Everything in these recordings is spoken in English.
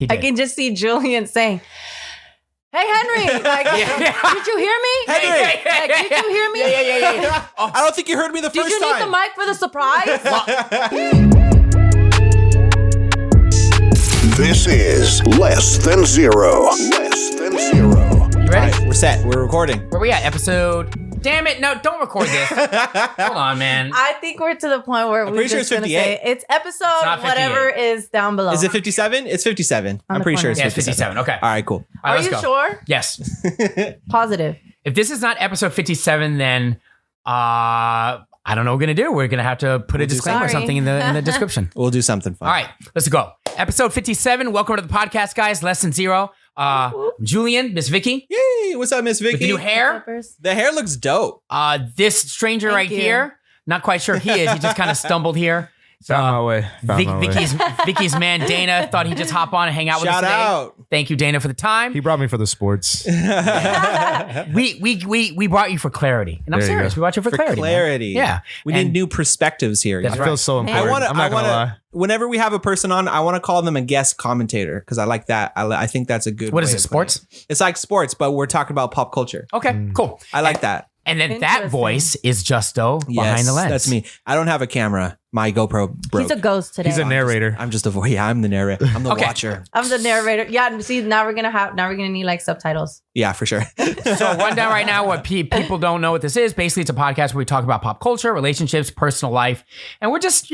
I can just see Julian saying, "Hey, Henry, like, did you hear me? Henry, did you hear me? Yeah. I don't think you heard me the first time. Did you need the mic for the surprise?" This is Less Than Zero. Less Than Zero. You ready? Right, we're set. We're recording. Where we at? Episode... Damn it. No, don't record this. Hold on, man. I think we're to the point where we're just going to say it's episode whatever is down below. Is it 57? It's 57. I'm pretty sure it's 57. Okay. All right, cool. Are you sure? Yes. Positive. If this is not episode 57, then I don't know what we're going to do. We're going to have to put a disclaimer or something in the description. We'll do something fun. All right, let's go. Episode 57. Welcome to the podcast, guys. Less Than Zero. Julian, Miss Vicky. Yay! What's up, Miss Vicky? With the new hair. The hair looks dope. This stranger here, not quite sure who he is. He just kind of stumbled here. Found my way. Vicky's man Dana thought he'd just hop on and hang out with us today. Shout out. Thank you, Dana, for the time. He brought me for the sports. we brought you for clarity, and I'm serious. We brought you for clarity. Clarity. Yeah, we need new perspectives here. That feels so important. I'm not gonna lie. Whenever we have a person on, I want to call them a guest commentator because I like that. I think that's a good. What is it? Sports? It's like sports, but we're talking about pop culture. Okay, cool. I like that. And then that voice is Justo behind the lens. That's me. I don't have a camera. My GoPro broke. He's a ghost today. He's a narrator. I'm just a voice. Yeah, I'm the narrator. I'm the watcher. I'm the narrator. Yeah. See, now we're gonna need like subtitles. Yeah, for sure. So run down right now what people don't know what this is. Basically, it's a podcast where we talk about pop culture, relationships, personal life, and we're just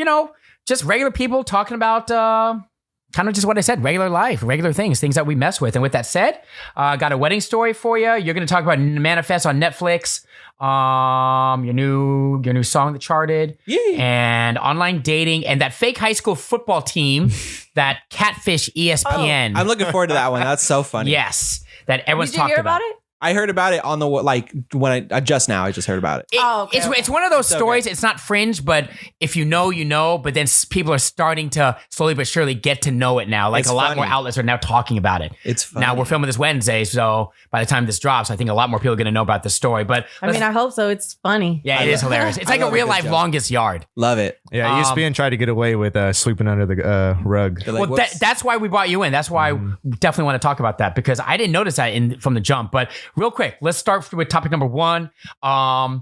just regular people talking about kind of just what I said, regular life, regular things that we mess with. And with that said, got a wedding story for you. You're going to talk about Manifest on Netflix, your new song that charted, and online dating, and that fake high school football team, that Catfish ESPN. I'm looking forward to that one. That's so funny. Yes, that everyone's talking about. Did you hear about it? I heard about it on the when I just heard about it. It's one of those stories. It's not Fringe, but if you know, you know. But then people are starting to slowly but surely get to know it now. Like it's a lot funny. more outlets are now talking about it. It's funny. Now we're filming this Wednesday, so by the time this drops, I think a lot more people are going to know about the story. But I mean, I hope so. It's funny. Yeah, it is hilarious. It's like a real life Longest Yard. Love it. Yeah, ESPN tried to get away with sweeping under the rug. Like, well, that's why we brought you in. That's why we definitely want to talk about that, because I didn't notice that from the jump. But real quick, let's start with topic number one. Kind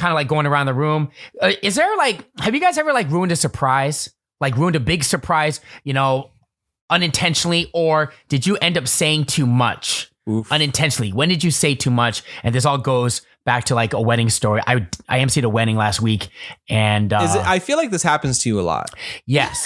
of like going around the room. Is there have you guys ever ruined a surprise? Like ruined a big surprise, unintentionally, or did you end up saying too much? Oof. Unintentionally? When did you say too much? And this all goes back to a wedding story. I emceed a wedding last week, and I feel like this happens to you a lot. Yes,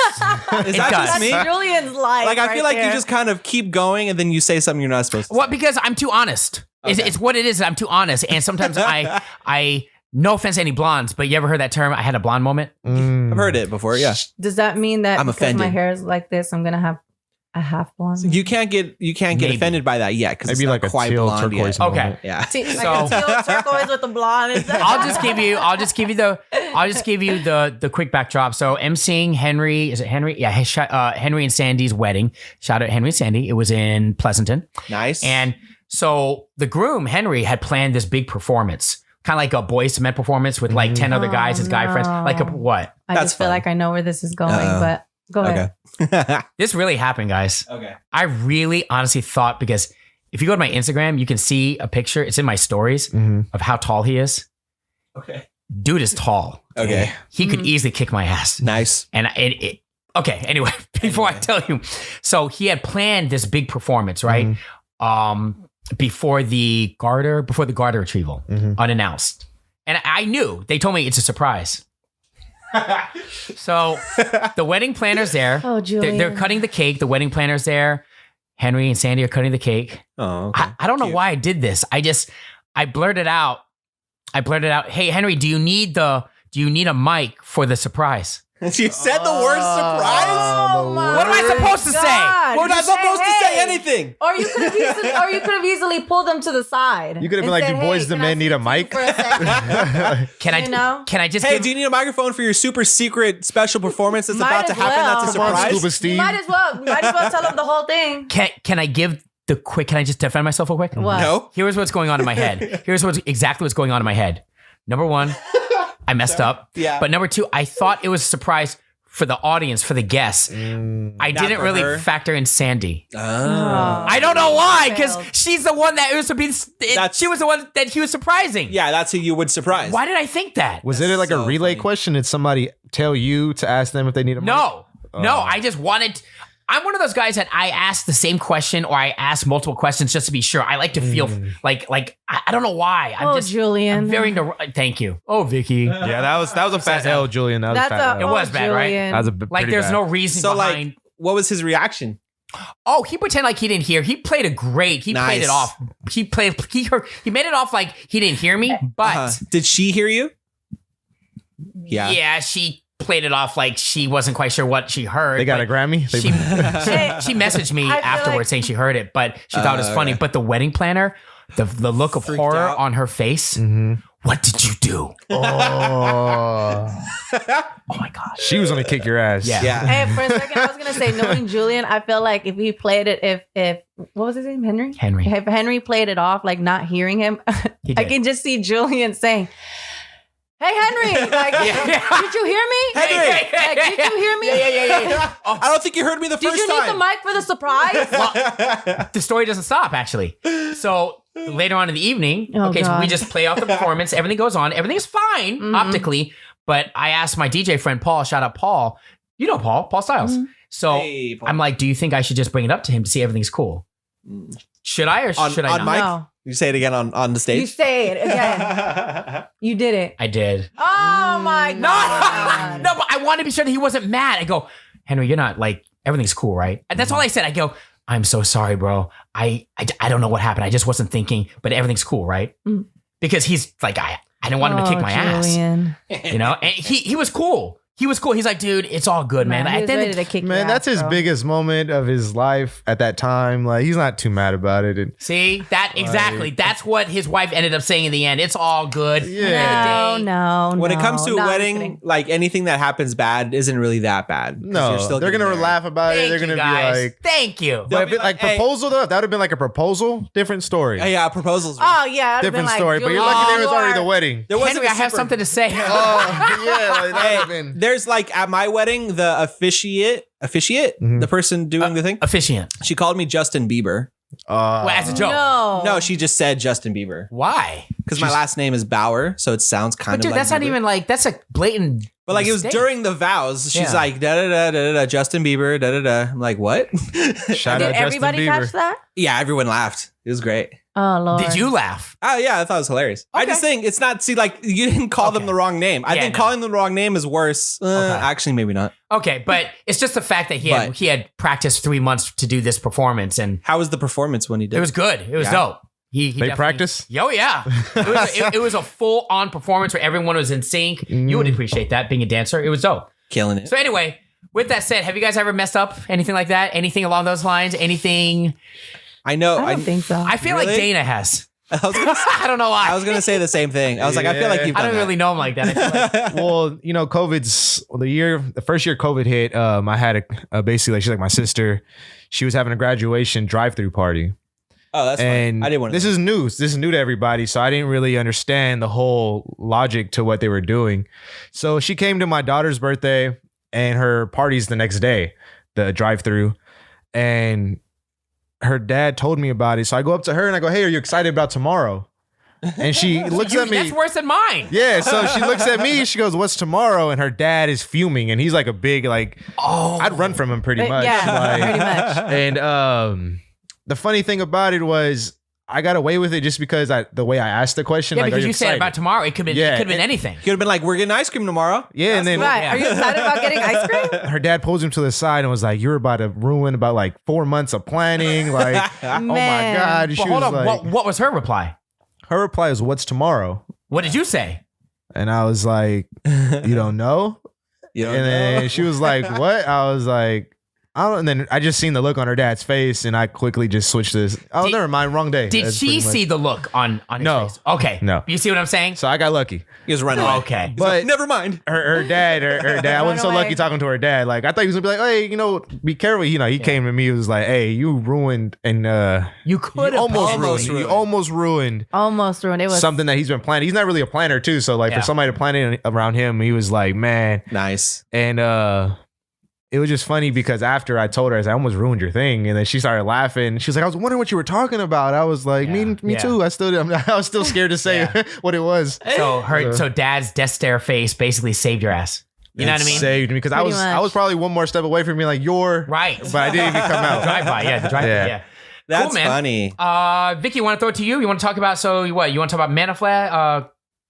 Is that just me? Julian's life. I feel like you just kind of keep going, and then you say something you're not supposed to. Well, because I'm too honest. Okay. It's what it is. I'm too honest, and sometimes I no offense to any blondes, but you ever heard that term? I had a blonde moment. I've heard it before. Yeah. Does that mean that I'm because offended. my hair is like this, I'm gonna have a half blonde? So you can't get offended by that yet, because maybe it's like not a quite teal blonde turquoise. yet. Okay. Yeah. See, like a teal turquoise with a blonde. I'll just give you the quick backdrop. So emceeing Henry, is it Henry? Yeah, Henry and Sandy's wedding. Shout out Henry and Sandy. It was in Pleasanton. Nice. And so the groom, Henry, had planned this big performance, kind of like a Boyz II Men performance with 10 other guys, his guy friends. Like what? I just feel like I know where this is going, but go ahead. Okay. This really happened, guys. Okay. I really honestly thought, because if you go to my Instagram, you can see a picture. It's in my stories of how tall he is. Okay. Dude is tall. Okay. He could easily kick my ass. Nice. And okay. Anyway, before I tell you, so he had planned this big performance, right? Before the garter retrieval, unannounced. And I knew, they told me it's a surprise. So the wedding planner's there. Oh, Julian. They're cutting the cake. The wedding planner's there. Henry and Sandy are cutting the cake. Oh, okay. I don't know why I did this. I blurted out, "Hey, Henry, do you need a mic for the surprise?" You said the word surprise? Oh my What am I supposed to say? God. We're not supposed to say anything. Or you could have easily pulled them to the side. You could have been like, "Do Boyz II Men need a mic?" For a second? Can I just Hey, do you need a microphone for your super secret special performance that's Might about to as happen? well. That's a Come on, surprise. Scuba Steve. You might as well tell them the whole thing. Can I give the quick? Can I just defend myself real quick? What? No. Here's what's going on in my head. Here's exactly what's going on in my head. Number one, I messed up. Yeah. But number two, I thought it was a surprise for the audience, for the guests. I didn't for really her? factor in Sandy. Oh. I don't know why, because failed. she's the one that it was to be. She was the one that he was surprising. Yeah, that's who you would surprise. Why did I think that? Was it like so a relay funny. question? Did somebody tell you to ask them if they need a mic? No. I just wanted. I'm one of those guys that I ask the same question or I ask multiple questions just to be sure. I like to feel like I don't know why. Julian. I'm very. Thank you. Oh, Vicky. Yeah, that was a fat L, Julian. That was That's a fat a. L. It was bad, right? Julian. That was a Like pretty there's bad. no reason So behind. like, what was his reaction? Oh, he pretended like he didn't hear. He played it great. He played Nice. it off. He heard. He made it off like he didn't hear me, but Did she hear you? Yeah. yeah, she played it off like she wasn't quite sure what she heard. They got a but Grammy. She, she messaged me I feel afterwards like- saying she heard it, but she thought it was funny. okay. But the wedding planner, the look of Freaked horror out. on her face. What did you do? Oh, Oh my gosh. she was gonna kick your ass. Yeah. Yeah. Hey, for a second, I was gonna say, knowing Julian, I feel like if he played it, if what was his name, Henry? Henry. If Henry played it off, like not hearing him, He I did. can just see Julian saying, "Hey, Henry, like, did you hear me? Henry! Like, did you hear me? Yeah. I don't think you heard me the Did first you need time. the mic for the surprise?" The story doesn't stop, actually. So later on in the evening, Oh, so we God. just play off the performance. Everything goes on. Everything is fine optically. But I asked my DJ friend Paul, shout out Paul. You know Paul Styles. So Hey, Paul. I'm like, do you think I should just bring it up to him to see everything's cool? Should I or should I on not? mic? No. You say it again on the You stage? say it again. You did it. I did. Oh my No, God. no, but I want to be sure that he wasn't mad. I go, Henry, you're not like, everything's cool, right? And that's all I said. I go, I'm so sorry, bro. I don't know what happened. I just wasn't thinking, but everything's cool, right? Mm. Because he's like, I didn't want him to kick my Julian. ass, you know? And he was cool. He was cool. He's like, dude, it's all good, man. He At was the end ready of- to kick Man, your that's ass, his bro. biggest moment of his life at that time. Like, he's not too mad about it. And See, that exactly. That's what his wife ended up saying in the end. It's all good. Yeah. No. When it comes to a No, I'm just wedding, kidding. like anything that happens bad isn't really that bad. 'cause no, you're still they're getting gonna married. laugh about it. Thank They're you, gonna guys. be like, Thank you. but if be it, like like, hey. proposal though, if that would have been like a proposal, different story. Yeah, proposals. Oh yeah, I'd have been Different like, story. But you're Julian, lucky there was you already the are- wedding. There wasn't Henry, a I have super- something to say. Oh, yeah, like that Hey, would have been. there's like at my wedding, the officiate, the person doing the thing, Officiant. she called me Justin Bieber. Well, as a joke. No. No, she just said Justin Bieber Why? because my last name is Bauer, so it sounds kind But of dude, like that's not Bieber. even like, that's a blatant. But like it was mistake. during the vows. She's Yeah. like da da da da da Justin Bieber da da da. I'm like what? Shout Did out Justin everybody Bieber. catch that? Yeah, everyone laughed. It was great. Oh Lord. Did you laugh? Oh yeah, I thought it was hilarious. I Okay. just think it's not. See, like you didn't call them Okay. the wrong name. I Yeah, think no. calling them the wrong name is worse. Actually, maybe not. Okay, but it's just the fact that he But- had practiced 3 months to do this performance, and How was the performance when he did? it was good. It was Yeah. dope. He They definitely- practice? Yo, yeah. It was a full on performance where everyone was in sync. You would appreciate that being a dancer. It was dope. killing it. So anyway, with that said, have you guys ever messed up anything like that? Anything along those lines? Anything? I know. I don't think so. I feel like Really? Dana has. I was gonna, I don't know why. I was gonna say the same thing. I was like, I feel like you've I done don't really know him like that. I feel like, Well, you know, the first year COVID hit, I had basically, like, she's like my sister. She was having a graduation drive-through party. Oh, that's And fine. I didn't want this is new. This is new to everybody. So I didn't really understand the whole logic to what they were doing. So she came to my daughter's birthday and her party's the next day, the drive-through. And her dad told me about it. So I go up to her and I go, hey, are you excited about tomorrow? And she looks at me. that's worse than mine. Yeah, so she looks at me. She goes, "What's tomorrow?" And her dad is fuming, and he's like a big like. Oh, I'd run from him pretty much. Yeah, like- pretty much. And the funny thing about it was, I got away with it just because the way I asked the question. yeah, like, because are you said excited? about tomorrow. It could have been, Yeah, it could have been and- anything. Could have been like, we're getting ice cream tomorrow. Yeah, and then Right. Yeah. Are you excited about getting ice cream? her dad pulls him to the side and was like, "You're about to ruin about like 4 months of planning." Like, oh my Man. god. But She hold was on. like, What was her reply? her reply is, "What's tomorrow?" What did you say? And I was like, "You don't know?" You don't And know. then she was like, "What?" I was like, And then I just seen the look on her dad's face, and I quickly just switched this. Oh, never mind, wrong day. Did That's she pretty much- see the look on his No. face? Okay. No. You see what I'm saying? So I got lucky. He was running away. Okay. But Never mind. her dad, I wasn't so away. lucky talking to her dad. Like I thought he was gonna be like, hey, be careful. He came to me. He was like, hey, you ruined and You could have you almost ruined Almost ruined. It was something that he's been planning. He's not really a planner too. So like Yeah. for somebody to plan it around him, he was like, man. Nice. And it was just funny because after I told her, I said, I almost ruined your thing. And then she started laughing. She was like, I was wondering what you were talking about. I was like, me Yeah. too. I was still scared to say what it was. So dad's death stare face basically saved your ass. You know what I mean? Saved me because I Pretty was much. probably one more step away from being like, you're Right. But I didn't even come out. Drive by, the drive by, Yeah. yeah. That's Cool, man. funny. Vicky, you want to throw it to you? You want to talk about You want to talk about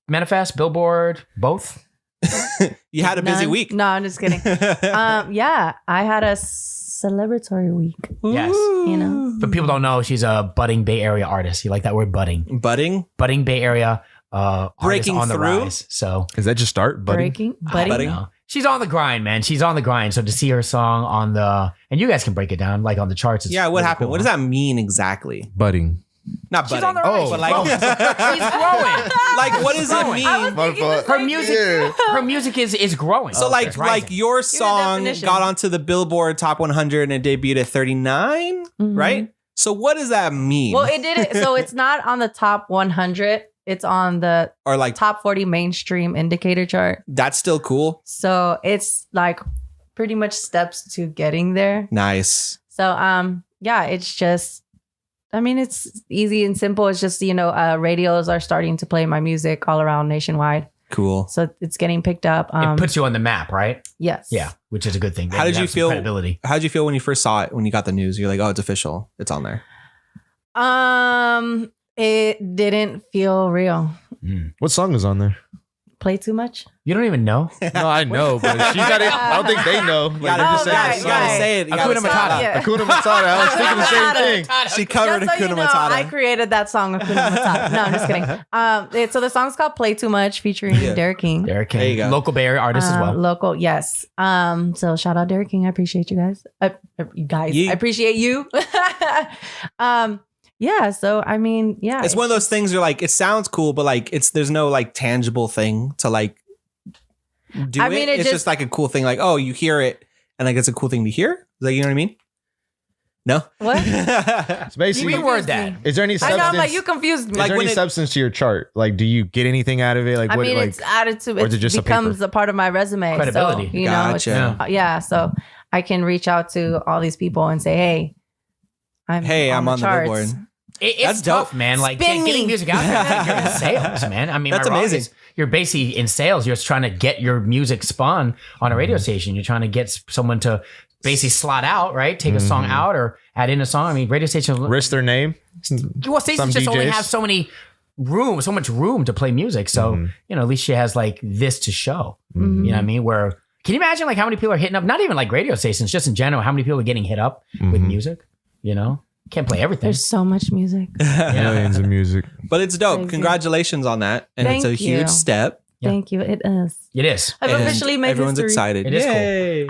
Manifest, Billboard, both? You had a busy none. week. No, I'm just kidding. Yeah, I had a celebratory week. Yes. You know, But people don't know she's a budding Bay Area artist. You like that word, budding? Budding. Budding Bay Area artist Breaking on the through? rise. So Does that just start, buddy? breaking, I buddy. don't Budding? know. She's on the grind, man. She's on the grind. So to see her song on and you guys can break it down, like on the charts. It's Yeah, what really happened? cool, What does huh? that mean exactly? Budding. Not She's budding. on the rise. Oh, but like, She's growing. like, what does it growing. mean? Her music, her music is growing. So like, It's rising. your song definition. got onto the Billboard Top 100 and it debuted at 39, right? So what does that mean? Well, it didn't. So it's not on the top 100. It's on the or like, top 40 mainstream indicator chart. that's still cool. So it's like pretty much steps to getting there. Nice. So yeah, it's just, I mean, it's easy and simple. It's just, radios are starting to play my music all around nationwide. Cool. So it's getting picked up. it puts you on the map, right? Yes. Yeah, which is a good thing. How did you have some feel? Credibility. How did you feel when you first saw it, when you got the news? You're like, oh, it's official. It's on there. It didn't feel real. What song is on there? Play too much? You don't even know. No, I know, but she got it. I don't think they know. Like, You gotta, they're just saying right, the you gotta song. say it. You gotta Hakuna say it Matata. out. Yeah. Hakuna Matata. I was thinking the same thing. She covered Just so Hakuna you know, Matata. I created that song, Hakuna Matata. No, I'm just kidding. So the song's called Play Too Much featuring Yeah. Derek King. Derek King, There you go. local Bay Area artist as well. Local, yes. So shout out Derek King. I appreciate you guys. You guys, Yeet. I appreciate you. Yeah. So I mean, yeah. It's one of those things you're like, it sounds cool, but like there's no like tangible thing to like do. I mean, it it's just- just like a cool thing. Like, oh, you hear it, and like it's a cool thing to hear. Like, you know what I mean? No. What? It's basically. Reword that. Is there any I substance? know, I'm like, you confused me. Is Like, there when any it- substance to your chart? Like, do you get anything out of it? Like, I what? mean, Like, it's added to or is it it just a becomes paper? a part of my resume. Credibility. So, it's, Gotcha. yeah. So I can reach out to all these people and say, hey, I'm on the Billboard. charts. It's That's tough, dope. man. Like Spin getting me. music out there. You're in sales, man. I mean, That's am I wrong? amazing. You're basically in sales. You're just trying to get your music spun on a radio station. You're trying to get someone to basically slot out, right? Take a song out or add in a song. I mean, radio stations. risk their name? Well, stations some just only DJs. have so much room to play music. So at least she has like this to show. You know what I mean? Where can you imagine like how many people are hitting up? Not even like radio stations, just in general. How many people are getting hit up with music? You know, can't play everything. There's so much music. Millions of music. But it's dope. Crazy. Congratulations on that, and it's a Thank huge you. step. Yeah. Thank you. It is. It is. I've And officially made everyone's history. excited. It is cool. Yay.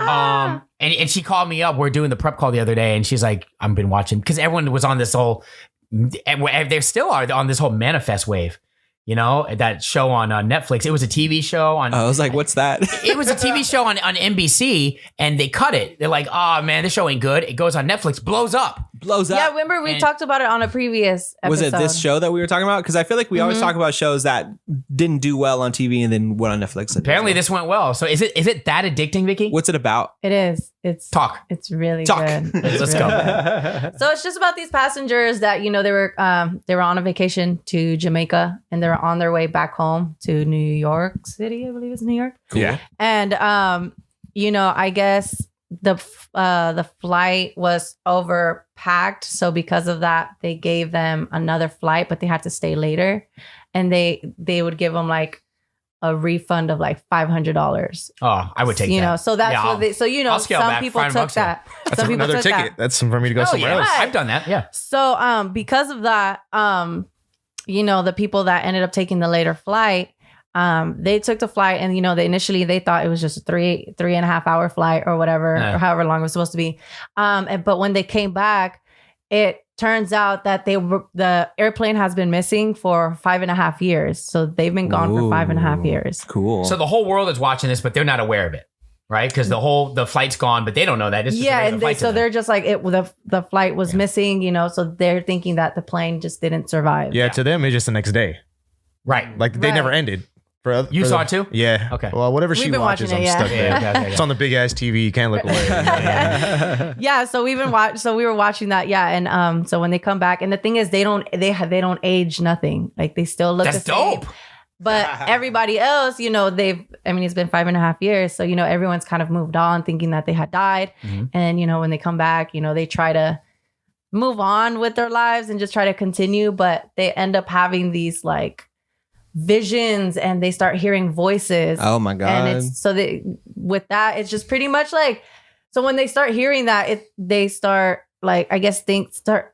And she called me up. We're doing the prep call the other day, and she's like, "I've been watching," because everyone was on this whole, and they still are on this whole manifest wave. You know, that show on Netflix. It was a TV show on. I was like, what's that? It was a TV show on NBC, and they cut it. They're like, "Oh man, this show ain't good." It goes on Netflix, blows up. Blows up. Yeah, remember we And- talked about it on a previous episode. Was it this show that we were talking about? Because I feel like we always talk about shows that didn't do well on TV and then went on Netflix. Apparently, this went well. So is it that addicting, Vicky? What's it about? It is. It's Talk. It's really Talk. good. It's Let's really go. good. So it's just about these passengers that they were on a vacation to Jamaica and they're on their way back home to New York City. I believe it's New York. Yeah. And I guess the flight was overpacked, so because of that, they gave them another flight, but they had to stay later, and they would give them like a refund of like $500. Oh, I would take that. So that's Yeah, what they. So I'll scale some back, people $5 took that. That's Some people another took ticket. that. That's for me to go Oh, somewhere yeah. else. I've done that. Yeah. So because of that, the people that ended up taking the later flight, They took the flight, and they initially they thought it was just a 3.5 hour flight or whatever, or however long it was supposed to be. But when they came back, it turns out that the airplane has been missing for 5.5 years. So they've been gone for 5.5 years. Cool. So the whole world is watching this, but they're not aware of it, right? Because the flight's gone, but they don't know that. It's just they're just like the flight was missing, so they're thinking that the plane just didn't survive. Yeah, to them it's just the next day. Right. Like they never ended. You saw it too? Yeah. Okay. Well, whatever We've she been watches, watching I'm it, stuck there. Okay. It's on the big ass TV. You can't look away. Yeah, so we were watching that, and so when they come back, and the thing is they don't age nothing. Like they still look That's the same. dope. But everybody else, it's been 5.5 years, so everyone's kind of moved on thinking that they had died. Mm-hmm. And when they come back, they try to move on with their lives and just try to continue, but they end up having these like visions, and they start hearing voices. Oh my God. And with that, it's just pretty much like, so when they start hearing that, they start like, I guess things start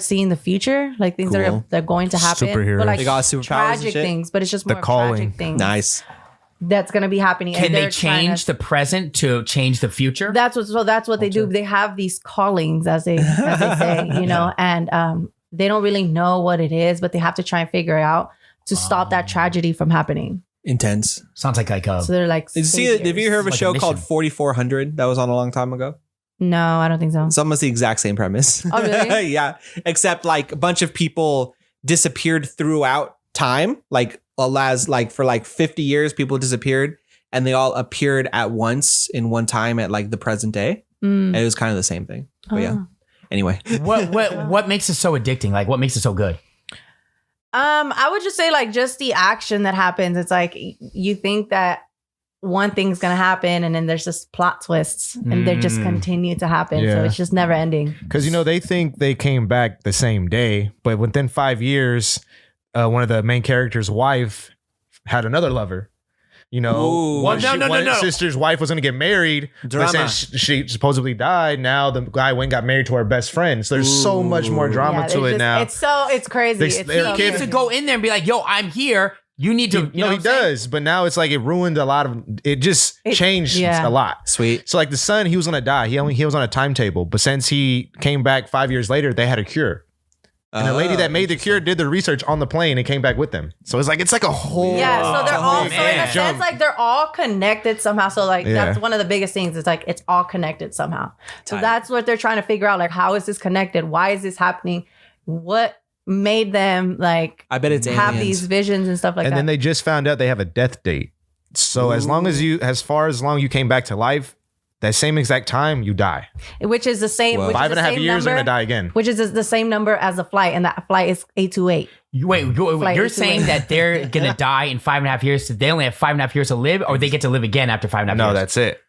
seeing the future, like things they're going to happen. Superheroes. But like They got superpowers and tragic shit? things, but it's just The more Calling. tragic things. Nice. That's going to be happening. Can And they they're trying change the present to change the future? That's what they do. They have these callings, as they say, and they don't really know what it is, but they have to try and figure it out to stop that tragedy from happening. Intense. Sounds like a. So they're like, Did you see it? Have you heard of a Like a show called mission. 4400 that was on a long time ago? No, I don't think so. It's almost the exact same premise. Oh, really? Yeah. Except like a bunch of people disappeared throughout time. Like for like 50 years, people disappeared, and they all appeared at once in one time at like the present day. And it was kind of the same thing. But yeah. Anyway. What makes it so addicting? Like what makes it so good? I would just say like just the action that happens. It's like you think that one thing's gonna happen, and then there's just plot twists, and they just continue to happen. Yeah. So it's just never ending. Because they think they came back the same day, but within 5 years, one of the main character's wife had another lover. Ooh. One No. sister's wife was going to get married, Drama. but since she supposedly died, now the guy went and got married to her best friend. So there's so much more drama to it now. It's crazy. Their It's He needs to go in there and be like, "Yo, I'm here. You need to." he does, but now it's like it ruined a lot of. It just changed a lot. Sweet. So like the son, he was gonna die. He was on a timetable, but since he came back 5 years later, they had a cure. And the lady that made the cure did the research on the plane and came back with them. So it's like a whole so they're all so in a man. sense like they're all connected somehow. So like Yeah. that's one of the biggest things. It's like it's all connected somehow. So Tight. that's what they're trying to figure out. Like, how is this connected? Why is this happening? What made them like I bet it's have aliens. these visions and stuff like and that? then they just found out they have a death date. So as long as you came back to life, that same exact time you die. which is the same. Whoa. Which is 5.5 the same years, number, you're gonna die again. Which is the same number as the flight, and that flight is 828. Wait, Flight you're is saying away. that they're gonna die in 5.5 years? So they only have 5.5 years to live, or they get to live again after 5.5 years? No, that's it.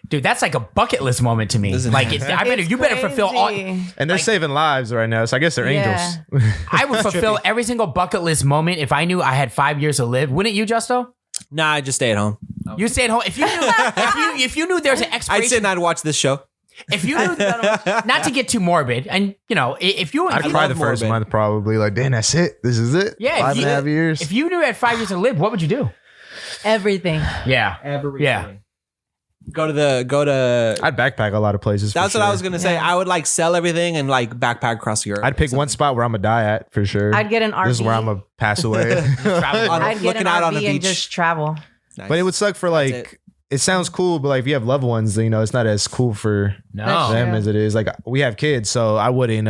Dude, that's like a bucket list moment to me. Isn't Like, it? you better fulfill all. crazy. And they're saving lives right now. So I guess they're Yeah. angels. I would fulfill every single bucket list moment if I knew I had 5 years to live. Wouldn't you, Justo? Nah, I just stay at home. You stay at home. If you knew there's an I'd expiration, sit and I'd watch this show. if you knew, not to get too morbid, and if you, I'd if, cry love the first morbid. month probably. Like, damn, that's it. This is it. Yeah, if 5.5 years. if you knew you had 5 years to live, what would you do? Everything. Yeah, Everything. yeah. Go to. I'd backpack a lot of places. That's for what I sure. was gonna say. Yeah. I would like sell everything and like backpack across Europe. I'd pick one spot where I'm gonna die at for sure. I'd get an RV. This is where I'm gonna pass away. Travel. On- I'd get looking an out RV on the and beach. just travel. Nice. But it would suck for That's like. It sounds cool, but like if you have loved ones, it's not as cool for No. them True. as it is. Like we have kids, so I wouldn't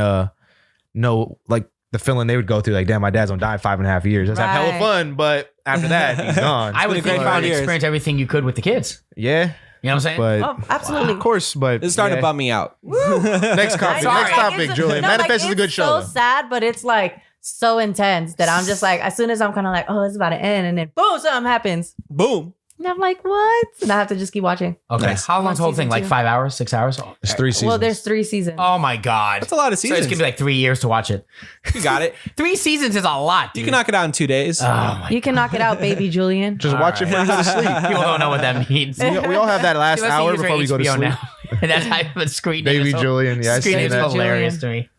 know like the feeling they would go through. Like, damn, my dad's gonna die in 5.5 years. Let's have hella Right. fun, but after that, he's gone. I would been a think great you 5 would years. experience everything you could with the kids. Yeah, You know what I'm saying? but Oh, absolutely. of course, but It's starting yeah. to bum me out. Next topic, Sorry. next topic, Julian. Manifest is a good show. So though. sad, but it's like so intense that I'm just like, as soon as I'm kind of like, oh, it's about to end, and then boom, something happens, Boom. and I'm like, what? And I have to just keep watching. Okay. Nice. How long's the whole Season thing? Like 2. 5 hours, 6 hours? It's 3 seasons. Well, there's 3 seasons. Oh my God. That's a lot of So seasons. it's gonna be like 3 years to watch it. You got it. 3 seasons is a lot, dude. You can knock it out in 2 days. Oh my. You can knock it out, baby Julian. Just watch it before you go to sleep. People don't know what that means. We all have that last See, let's hour use before we go to HBO sleep. now. And that's how the screen name Baby is so- Julian, yeah, I Screen see name is that. hilarious to me.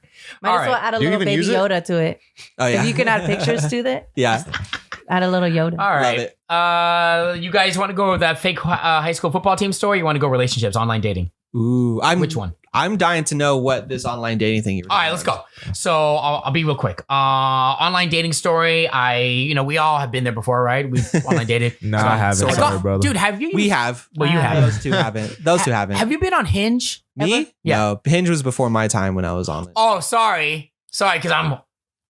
Might All as well right. add a Do you little even baby use it? Yoda to it. Oh yeah. If you can add pictures to that, Yeah. Add a little Yoda. All right. You guys want to go with that fake high school football team story? You want to go relationships, online dating? Ooh, Which one? I'm dying to know what this online dating thing you were All right, let's go. So I'll be real quick. Online dating story. We all have been there before, right? We've online dated. No, I haven't. Sorry, brother. Dude, have you? We have. Well, you have. Those two haven't. Those two haven't. Have you been on Hinge? Me? Ever? Yeah. No, Hinge was before my time when I was on it. Oh, sorry, because I'm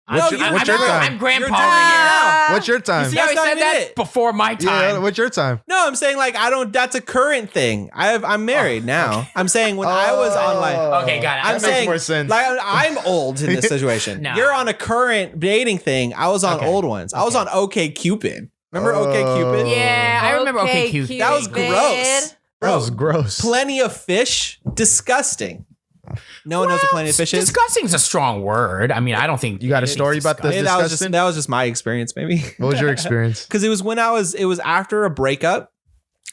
What's your time? I'm grandpa You're over here. What's your time? You see how he That's said not that? it. Before my time. Yeah, what's your time? No, I'm saying like I don't. That's a current thing. I'm married now. I'm saying when I was on like. Okay, got it. I'm That makes saying more sense. like I'm old in this situation. No. You're on a current dating thing. I was on Okay. old ones. I was on OK Cupid. Remember OK Cupid? Yeah, I remember Okay, OkCupid. cute. That was gross. That was gross. Plenty of fish. Disgusting. No one knows what plenty of fish is. Disgusting is a strong word. I mean, I don't think You got a story about this? Yeah, that was disgusting? that was just my experience, maybe. What was your experience? Because it was after a breakup.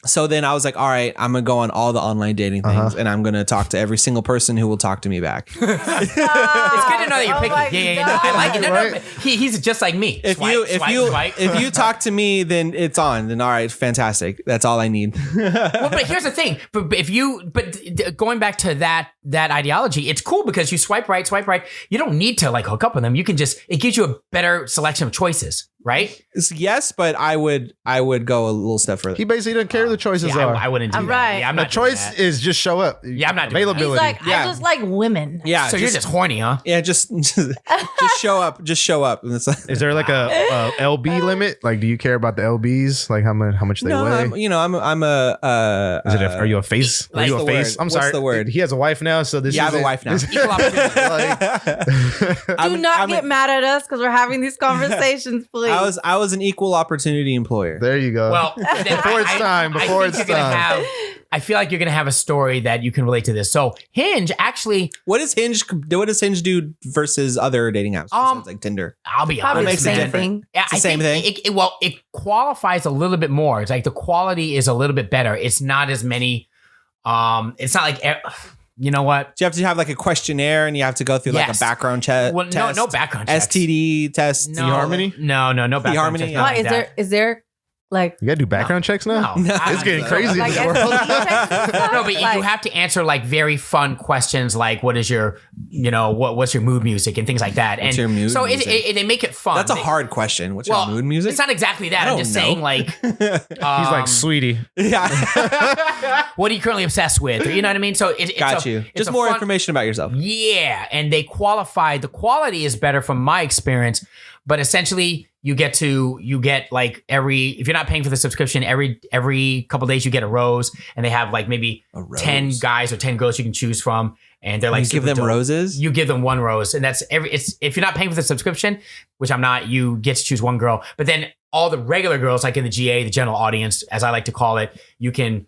So then I was like, all right, I'm gonna go on all the online dating things, and I'm gonna talk to every single person who will talk to me back. It's good to know that you're Oh picky. my Yeah, no, I like it. No, Right? he's just like me. If you talk to me, then it's on. Then all right, fantastic. That's all I need. Well, but here's the thing. But going back to that ideology, it's cool because you swipe right. You don't need to like hook up with them. You can it gives you a better selection of choices, right? Yes, but I would go a little step further. He basically doesn't care who the choices Yeah, are. I wouldn't do I'm that. right. Yeah, I'm The not doing choice that. is just show up. Yeah, I'm not doing that. He's Availability. like, Yeah. I just like women. Yeah, So you're just horny, huh? yeah, just show up. Just show up. And it's like, Is there like a LB limit? Like, do you care about the LBs? Like how much they no, weigh? I'm a. Is it? Are you a face? Are you What's a the face? word? I'm What's sorry. the word? He has a wife now, so this. Yeah, I have a isn't- wife now. this- Equal opportunity. Do not get mad at us because we're having these conversations, please. I was an equal opportunity employer. There you go. Well, Before it's time, before think it's you're gonna time. I feel like you're gonna have a story that you can relate to this. So Hinge, actually, What does Hinge do versus other dating apps? Besides, like Tinder. I'll be Probably honest, the makes it same different. thing. Yeah, It's the same thing? It qualifies a little bit more. It's like the quality is a little bit better. It's not as many. It's not like. You know what? Do you have to have like a questionnaire and you have to go through like Yes. a background check? Well, test, no background checks. STD test. No, eHarmony? No background eHarmony, checks. yeah. not What like is there? Is there like You gotta do background checks now. No, It's getting crazy in like this world. STD checks and stuff? No, but you Like- have to answer like very fun questions, like what is your, what's your mood music and things like that. What's and your mood so music? they make it fun. That's a They- hard question. What's well, your mood music? It's not exactly that. I I'm don't just know. saying like, He's like, sweetie. yeah. what are you currently obsessed with? Or, you know what I mean? So Got you. it's Just a more fun- information about yourself. Yeah, and they qualify. The quality is better from my experience, but essentially you get like if you're not paying for the subscription, every couple days you get a rose, and they have like maybe A rose. 10 guys or 10 girls you can choose from, and they're like You give super them dope. roses? You give them one rose, and that's if you're not paying for the subscription, which I'm not, you get to choose one girl. But then all the regular girls, like in the GA, the general audience, as I like to call it, you can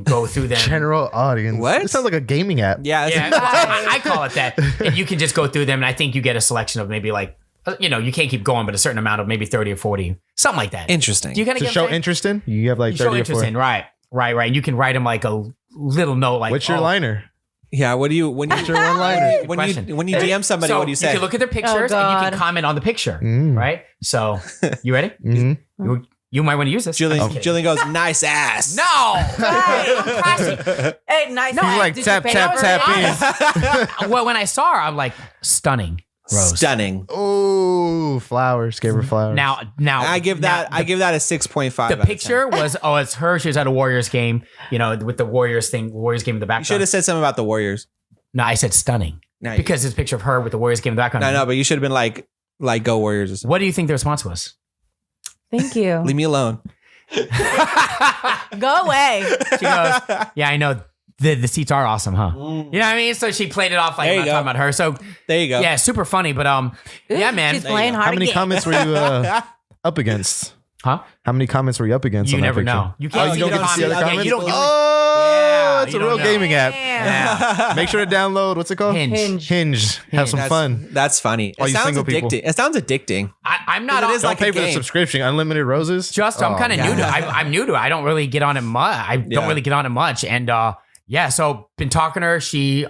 go through them. General audience. What? It sounds like a gaming app. Yeah. Yeah, I call it that. And you can just go through them, and I think you get a selection of maybe like, you can't keep going, but a certain amount of maybe 30 or 40, something like that. Interesting. You kind To of show interest in, you have like you show 30 or interest 40. in, right? And you can write them like a little note, like, What's your liner? Yeah. When you What's your one-liner? when question. you DM somebody, So what do you say? You can look at their pictures and you God. can comment on the picture, Mm. right? So, you ready? Mhm. You might want to use this. Julian, I'm just kidding. Julian goes, nice ass. No, I'm classy. Hey, nice. No, He's like, did tap, you pay tap, for tap it? in. Well, when I saw her, I'm like, stunning. Rose. Stunning. Oh, flowers. Gave her flowers. Now, I give that a 6.5. the picture was it's her. She was at a Warriors game, with the Warriors game in the You should background. have said something about the Warriors. No, I said stunning No, because it's a picture of her with the Warriors game in the background. no, but you should have been like go Warriors or something. What do you think the response was? Thank you. Leave me alone. Go away. She goes, "Yeah, I know the seats are awesome, huh? You know what I mean?" So she played it off like There I'm you not go. talking about her. So There you go. yeah, super funny, but yeah, man. She's playing hard how many again. comments were you up against? Huh? How many comments were you up against? You on that never picture? know. You Oh, can't. you don't comment. see other Yeah, comments? you don't. Oh, it's you a don't real know. gaming app. Damn. Make sure to download. What's it called? Hinge. Hinge. Have some That's- fun. That's funny. All It you sounds single people. addicting. It sounds addicting. I'm not. It is Don't like pay a for the game. subscription. Unlimited roses. I'm kind of yeah. new to. I'm new to it. I don't really get on it much. Yeah. Don't really get on it much, and yeah. So been talking to her.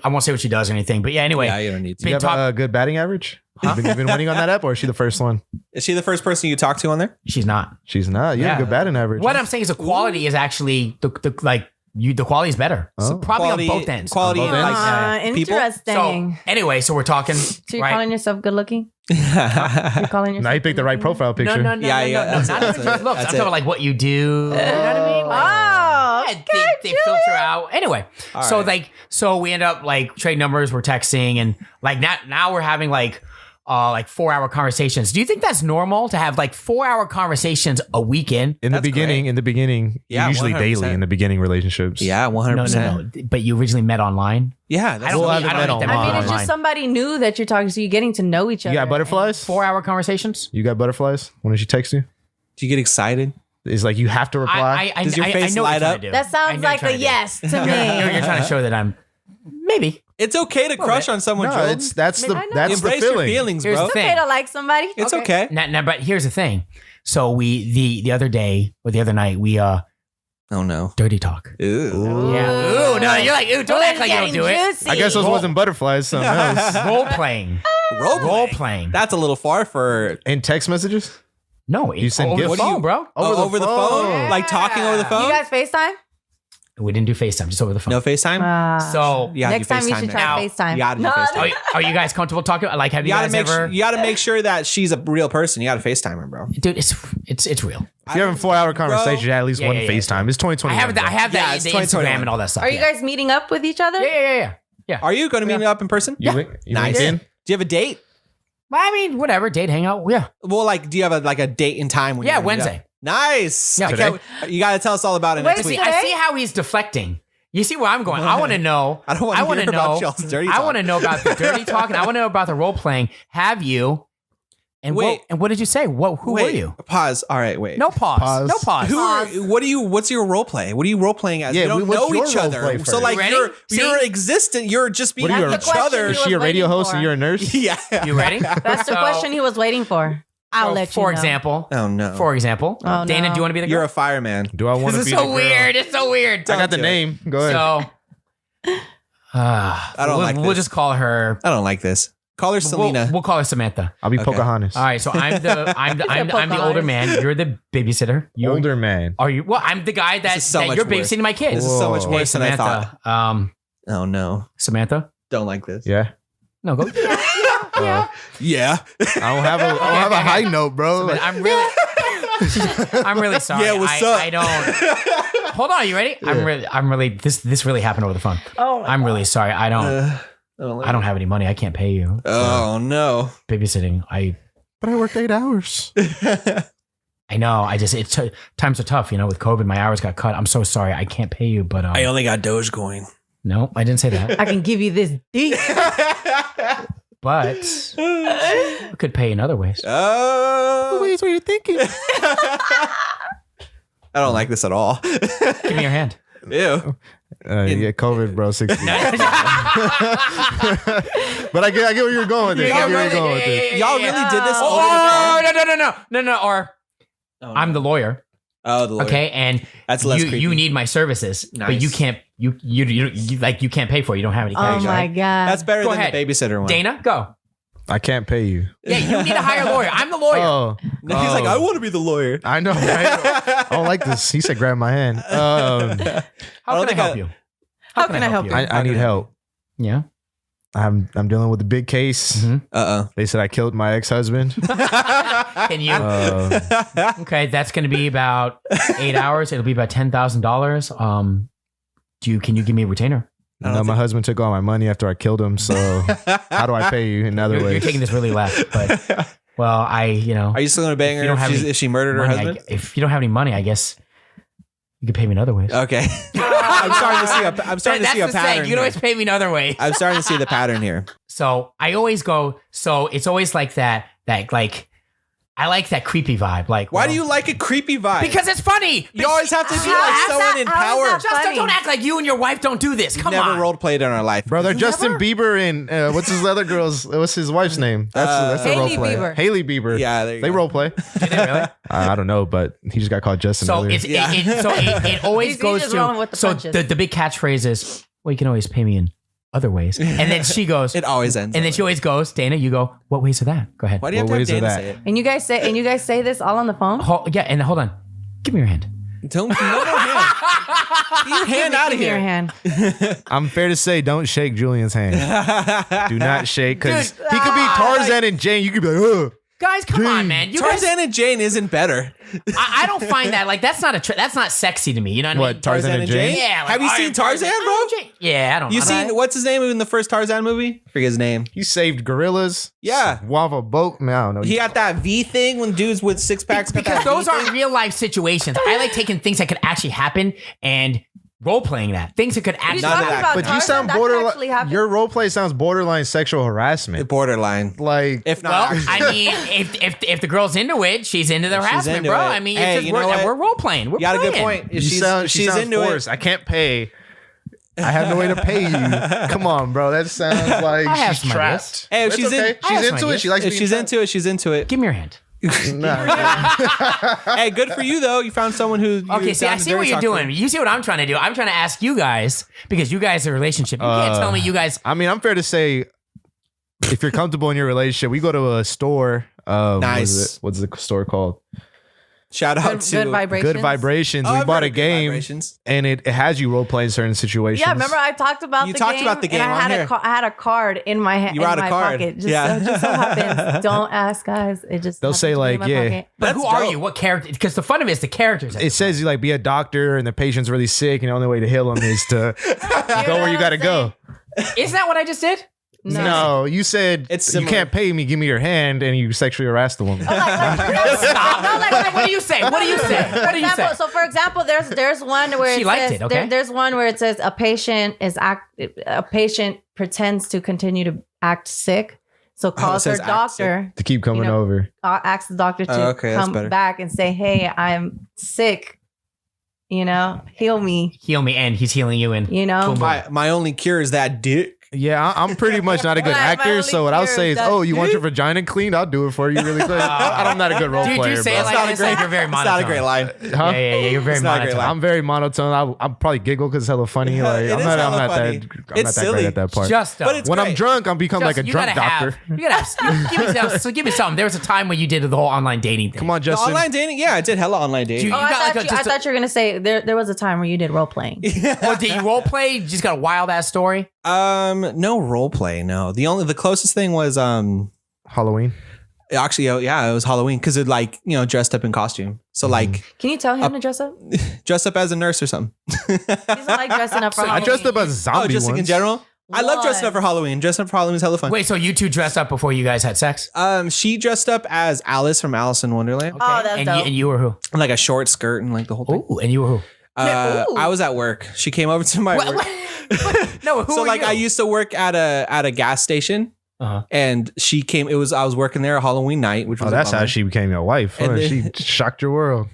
I won't say what she does or anything, but yeah. Anyway, Yeah, you don't need to. Do you have a good batting average? You've been winning on that app, or is she the first one? Is she the first person you talked to on there? She's not. She's not. You have a good batting average. What I'm saying is the quality is actually the quality is better. So probably on both ends. Quality, On both ends? like people. Interesting. So anyway, so we're talking. So you're right? calling yourself good looking? You're calling yourself Now you picked the right good-looking? profile picture. No. Yeah, yeah, Not that's even it. just looks. I'm That's talking it. about like what you do. You know what I mean? Like, Oh, yeah, they filter out. Anyway, All so right. so we end up like trading numbers. We're texting, and like now we're having like 4-hour conversations. Do you think that's normal to have like 4-hour conversations a weekend? In the That's beginning, Yeah, usually 100%. daily in the beginning relationships. Yeah, 100%. No. But you originally met online. Yeah, I that's don't Well, think I don't them know. I mean, it's online. just somebody new that you're talking to. You're getting to know each other. You got butterflies? 4-hour conversations. You got butterflies? When did she text you? Do you get excited? It's like you have to reply. I Does your face I know light what you're up? trying to do. That I sounds know like what a you're trying to do. yes to me. You're trying to show that I'm maybe. It's okay to crush on someone, no, Joe. that's I the mean, I know. that's the Embrace your feeling. feelings, Here's bro. the It's thing. okay to like somebody. It's okay. Now, but here's the thing. So we the other day or the other night we Oh no. dirty talk. Ew. Yeah. Ooh, no, you're like, ooh, don't Ooh, act like you don't it's do it. getting juicy. I guess those wasn't butterflies. Something else. Role playing. Role playing. That's a little far for In text messages. No, You send over gifts? the phone, bro. over the phone, Yeah. like talking over the phone. You guys FaceTime? We didn't do FaceTime, just over the phone. No FaceTime. So, Yeah, next time you should try now. FaceTime. You gotta do FaceTime. are you guys comfortable talking? Like, have You you gotta guys make ever? you gotta make sure that she's a real person. You gotta FaceTime her, bro. Dude, it's real. If you're having 4-hour conversation, you had at least Yeah, one yeah, yeah. FaceTime. It's 2020. I have bro. I have Yeah, that it's the 2021. Instagram and all that stuff. Are you guys meeting up with each other? Yeah. Are you going to meet up in person? You Nice. LinkedIn? Do you have a date? Well, I mean, whatever. Date, hang out. Yeah. Well, like, do you have a date and time? When Yeah, you're gonna meet Wednesday. up? Nice. Yeah, I today. can't- you got to tell us all about it Wait, next week. today? I see how he's deflecting. You see where I'm going. I want to know. I don't wanna wanna hear about know- y'all's dirty I talk. want to know about the dirty talk, and I want to know about the role playing. Have you? And Wait. what did you say? Who were Wait, you? Pause. All right, wait. No pause. Pause. No pause. What's your role play? What are you role playing as? Yeah, we don't what's know your each role other. play So first? like Ready? you're See? existent. You're just being What are you, That's the each question other. he Is was she a radio waiting host for. and you're a nurse? Yeah. You ready? That's the So- question he was waiting for. I'll let you For know. example. Oh no. For example. Oh, Dana, no. do you want to be the girl? You're a fireman. Do I want This to is be so the girl? weird. It's so weird. I got the Don't do it. name. Go ahead. So, I don't like We'll this. just call her. I don't like this. Call her Selena. We'll call her Samantha. I'll be Okay. Pocahontas. All right. So I'm the older man. You're the babysitter. You're, Older man. Are you? Well, I'm the guy This that, is so that much you're worse. babysitting my kids. This is so much Whoa. worse than I thought. Samantha. Oh no. Samantha. Don't like this. Yeah. No, go. Yeah. I don't have a high note, bro. I'm really. I'm really sorry. Yeah, what's up? I don't. Hold on. You ready? I'm really. This really happened over the phone. Oh, I'm really sorry. I don't. I I don't have any money. I can't pay you. Oh no. Babysitting. But I worked 8 hours. I know. Times are tough. With COVID, my hours got cut. I'm so sorry. I can't pay you. But I only got Dogecoin. no, I didn't say that. I can give you this deep. But I could pay in other ways. Oh. What are you thinking? I don't like this at all. Give me your hand. Ew. Yeah, COVID, bro. 60. But I get where you're going with it. I get where you're going with it. Y'all really did this over the Oh, phone? no. Or Oh, I'm the lawyer. Oh, the lawyer. Okay, and That's less creepy. you need my services, but Nice. you can't. You can't pay for it. You don't have any Oh cash. my god. That's better Go than ahead. the babysitter one. Dana, go. I can't pay you. Yeah, you need to hire a lawyer. I'm the lawyer. Oh. He's like, I want to be the lawyer. I know, right? I don't like this. He said, grab my hand. How don't can I think help I- you? How can I help you? I need help. Yeah. I'm dealing with a big case. Mhm. They said I killed my ex-husband. Can you? Okay, that's going to be about 8 hours. It'll be about $10,000. Can you give me a retainer? No, my husband took all my money after I killed him. So how do I pay you in other ways? You're taking this really left, but well, Are you still gonna bang If her you don't have any if she murdered her money, husband? if you don't have any money, I guess you could pay me in other ways. Okay. I'm starting to see a That's the pattern. saying. You can always pay me in other ways. I'm starting to see the pattern here. So I always go. So it's always like that. Like I like that creepy vibe. Like, Why well, do you like a creepy vibe? Because it's funny. you always have to be like How's someone that- in how is power. that Just funny? don't act like you and your wife don't do this. Come Never on. role played in our life. Brother, Justin Bieber and what's his other girl's? What's his wife's name? That's the role Hailey play. Bieber. Haley Bieber. Yeah, there you they go. role play. Did they really? I don't know, but he just got called Justin. So earlier. it always He's goes just rolling with to. the So punches. the big catchphrase is, "Well, you can always pay me in other ways. And then she goes, It always ends. and then she always goes, Dana, you go, what ways are that? Go ahead. Why do you have to What have ways are Dana that? say it? And you guys say this all on the phone? Yeah, and hold on. Give me your hand. Don't no more hand. Get your hand out of Give me your here. hand. I'm fair to say, don't shake Julian's hand. Do not shake, because Dude, he could be Tarzan and Jane. You could be like, ugh. Guys, come on, man. You guys, Tarzan and Jane isn't better. I don't find that like that's not sexy to me. You know what I mean? What, Tarzan and Jane? Yeah. Like, Have you I seen am Tarzan, I bro? am Jane. Yeah, I don't. You I seen don't- what's his name in the first Tarzan movie? I forget his name. You saved gorillas. Yeah. Wava boat. Man, I don't know. He got that V thing when dudes with six packs. got Because that those V aren't thing. real life situations. I like taking things that could actually happen and role playing that. Things that could actually None of talking that. about But you Tarzan? sound That could actually borderline. happen. Your role play sounds borderline sexual harassment. Borderline. Like, If not, Well, actually. I mean, if the girl's into it, she's into the harassment, into bro. it. I mean, Hey, it's just, you know what? we're role playing. We're you got a good playing. point. If she sounds into forced. it. I can't pay. I have no way to pay you. Come on, bro. That sounds like I have she's some trapped. Hey, if It's she's okay. in- I have she's some into it. ideas. She likes If being she's trapped. into it, she's into it. Give me your hand. Nah. Hey, good for you though. You found someone who. Okay, see, I see what you're doing. You see what I'm trying to do. I'm trying to ask you guys because you guys are a relationship. You can't tell me you guys. I mean, I'm fair to say, if you're comfortable in your relationship, we go to a store. Nice. What's the store called? Shout out to Good vibrations. Good Vibrations. Oh, We I've bought heard a of Good game, Vibrations. and it has you role play in certain situations. Yeah, remember I talked about You the talked game. about the game and I on had here. I had a card in my hand. You brought in a my card. pocket. Just, Yeah. just so happens. Don't ask, guys. It just They'll happens say, to be in like, my yeah. pocket. But That's who are dope. you? What character? Because the fun of it is the characters. It says you like be a doctor, and the patient's really sick, and the only way to heal him is to go where you got to go. Isn't that what I just did? No, you said It's you similar. can't pay me. Give me your hand, and you sexually harassed the woman. Stop. No, like, what do you say? What do you say? What do you say? So, for example, there's one where She it liked says, it, okay? there's one where it says a patient pretends to continue to act sick, so calls her says act doctor, To keep coming You know, over. asks the doctor to Oh, okay, that's come better. back and say, "Hey, I'm sick. You know, heal me. Heal me, and he's healing you. And You know." Boom. My only cure is that dick. Yeah, I'm pretty much not a good My actor, only so what I'll cure say is is, that oh, you want your vagina cleaned? I'll do it for you really quick. I'm not a good role Dude, player, you say bro. it like not a this, great- like you're very It's monotone. not a great line. Huh? Yeah, you're very It's not a great monotone. line. I'm very monotone. I'll probably giggle because it's hella funny. Like, It I'm is not hella that funny. I'm It's not that silly. great at that part. Just But it's when I'm great. drunk, I'm become like a you drunk gotta doctor. have. You gotta have. Give me something. There was a time when you did the whole online dating thing. Come on, The Justin. online dating? Yeah, I did hella online dating. You Oh, I got thought, like a- I just a- thought you were gonna say there was a time where you did role playing. Well, did you role play? You just got a wild ass story. No role play. No, the closest thing was Halloween. actually, yeah, it was Halloween because it dressed up in costume. So like Can you tell him to dress up? dressed up as a nurse or something. He doesn't like dressing up for I Halloween. dressed up as a zombie Oh, just like in once. general. I love dressing up for Once. Halloween. Dressing up for Halloween is hella fun. Wait, so you two dressed up before you guys had sex? She dressed up as Alice from Alice in Wonderland, Oh, that's and dope. you were who? like a short skirt and like the whole thing. Oh, and you were who? Ooh. I was at work. She came over to my What- work. what? No, who So were like you? I used to work at a gas station, Uh-huh. and she came. I was working there Halloween night, which was Oh, a that's bummer. how she became your wife. Huh? And then- She shocked your world.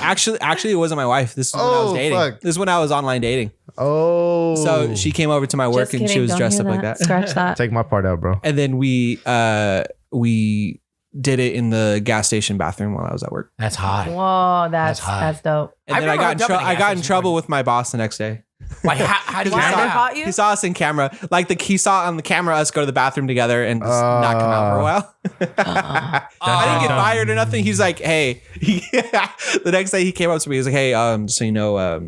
Actually, it wasn't my wife. This is when I was Oh, dating. fuck. This is when I was online dating. Oh. So she came over to my work Just and she kidding, was don't dressed hear up like that. Scratch that. Take my part out, bro. And then we did it in the gas station bathroom while I was at work. That's hot. Whoa, That's that's hot. dope. And I've then I never got in, hooked up in a I gas got in station trouble before. with my boss the next day. Like, how did you He find saw- out? caught you? He saw us in camera. Like he saw on the camera us go to the bathroom together and just not come out for a while. I didn't get fired or nothing. He's like, hey. The next day he came up to me. He's like, hey, so you know,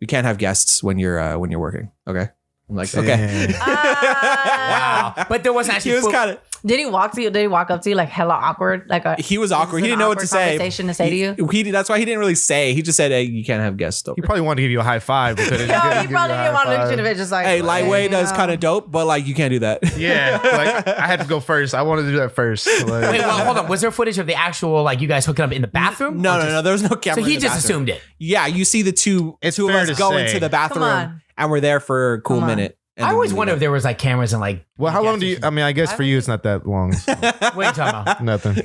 we can't have guests when you're working. Okay. I'm like, okay. Damn. Wow. But there wasn't actually He was food- kind of. Did he walk to you? Did he walk up to you like hella awkward? Like He was awkward. He an didn't know what awkward to say. conversation to say to you? That's why he didn't really say. He just said, hey, you can't have guests over. He probably wanted to give you a high five. But No, he probably didn't want to. Should have been just like, Hey, lightweight you is know. kind of dope, but like you can't do that. Yeah, like I had to go first. I wanted to do that first. Like, Wait, well, hold on. Was there footage of the actual, like, you guys hooking up in the bathroom? No, Or no, just- no. There was no camera. So he in the just bathroom. assumed it. Yeah, you see the two It's of fair us to go say. into the bathroom, on. and we're there for a cool Come on. minute. and I then always we wonder leave. if there was like cameras and like. well, how gas long do you? stations. I mean, I guess for you it's not that long. So What are you talking about? nothing.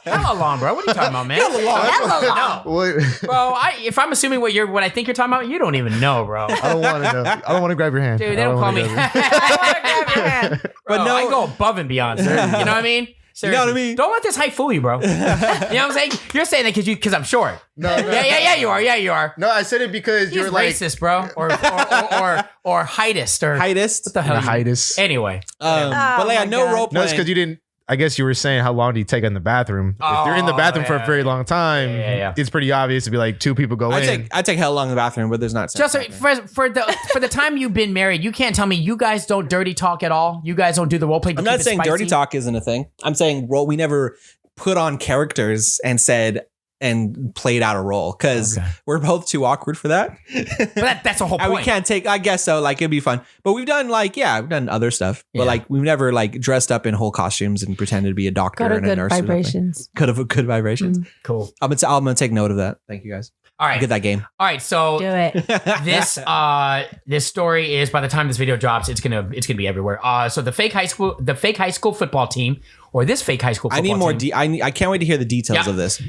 Hella long, bro. What are you talking about, man? Hella long. What? Bro, if I'm assuming what I think you're talking about, you don't even know, bro. I don't want to know. I don't want to grab your hand. Dude, they I don't call wanna me. grab your- I want to grab your hand. Bro, But no- I go above and beyond, sir. You know what I mean? You know what I mean? Don't let this height fool you, bro. You know what I'm saying? You're saying that because I'm short. No. Yeah, you are. Yeah, you are. No, I said it because He's you're like racist, bro, or heightist, or Heightist. what the hell? heightist. Anyway, But like, my no God. role No, playing. it's because you didn't. I guess you were saying how long do you take in the bathroom? If you're in the bathroom for a very long time, Yeah. it's pretty obvious to be like 2 people go in. I take hell long in the bathroom, but there's not. just for the time you've been married, you can't tell me you guys don't dirty talk at all. You guys don't do the role play. I'm not saying dirty talk isn't a thing. I'm saying we never put on characters and said and played out a role because we're both too awkward for that. But that's the whole And point. we can't take. I guess so. Like it'd be fun, but we've done we've done other stuff, Yeah. but like we've never like dressed up in whole costumes and pretended to be a doctor Got a and a good nurse. vibrations. Could have good vibrations. Cool. I'm gonna take note of that. Thank you guys. All right. Get that game. All right. So Do it. this story is, by the time this video drops, it's gonna be everywhere. So the fake high school football team, or this fake high school I football need more. team, I can't wait to hear the details Yeah. of this.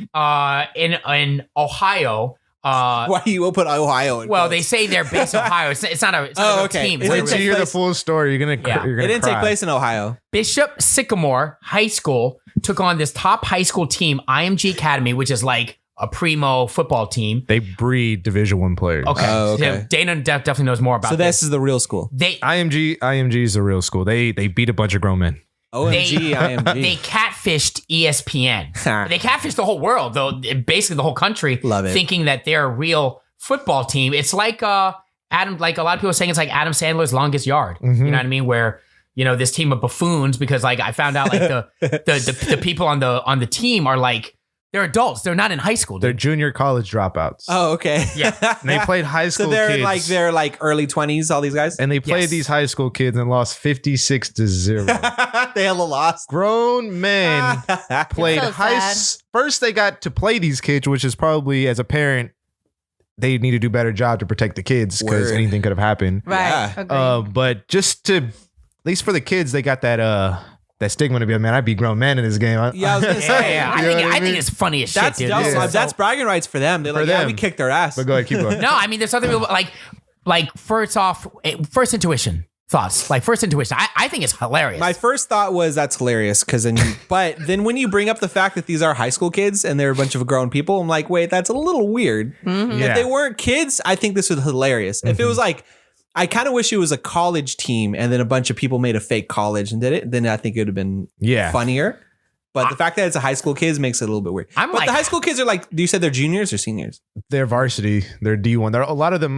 in Ohio. Why you will put Ohio? In Well, quotes? they say they're based in Ohio. It's not a real okay. team. It It's didn't Once a you real- hear the full story, you're gonna Yeah. you're gonna It didn't cry. take place in Ohio. Bishop Sycamore High School took on this top high school team, IMG Academy, which is like a primo football team. They breed Division 1 players. Okay. Oh, okay. So Dana definitely knows more about So this. this is the real school. IMG is a real school. They beat a bunch of grown men. OMG, IMG. They catfished ESPN. They catfished the whole world, though, basically the whole country, Love it. thinking that they're a real football team. It's like Adam, like a lot of people are saying, it's like Adam Sandler's Longest Yard. You know what I mean? Where this team of buffoons, because like I found out like the people on the team are like they're adults. They're not in high school. They're Dude. junior college dropouts. Oh, okay. Yeah. And they played high school So they're kids. they're early 20s. All these guys. and they played Yes. these high school kids and lost 56-0. They hella lost. Grown men played So sad. First, they got to play these kids, which is probably, as a parent, they need to do a better job to protect the kids because Word. anything could have happened. Right. Yeah. Agreed. But just to, at least for the kids, they got that stigma to be, man, I beat grown men in this game. Yeah, I was gonna say. Yeah. You know what I I think mean? it's funny as shit, That's dude. dope. This is That's so- bragging rights for them. They're For like, yeah, them. we kicked their ass. But go ahead, keep going. No, I mean, there's other people like first intuition thoughts. Like first intuition. I think it's hilarious. My first thought was that's hilarious because but then when you bring up the fact that these are high school kids and they're a bunch of grown people, I'm like, wait, that's a little weird. If they weren't kids, I think this was hilarious. If it was like, I kind of wish it was a college team and then a bunch of people made a fake college and did it, then I think it would have been funnier. But the fact that it's a high school kids makes it a little bit weird. I'm but like- the high school kids are like, you said they're juniors or seniors? They're varsity. They're D1. There are a lot of them.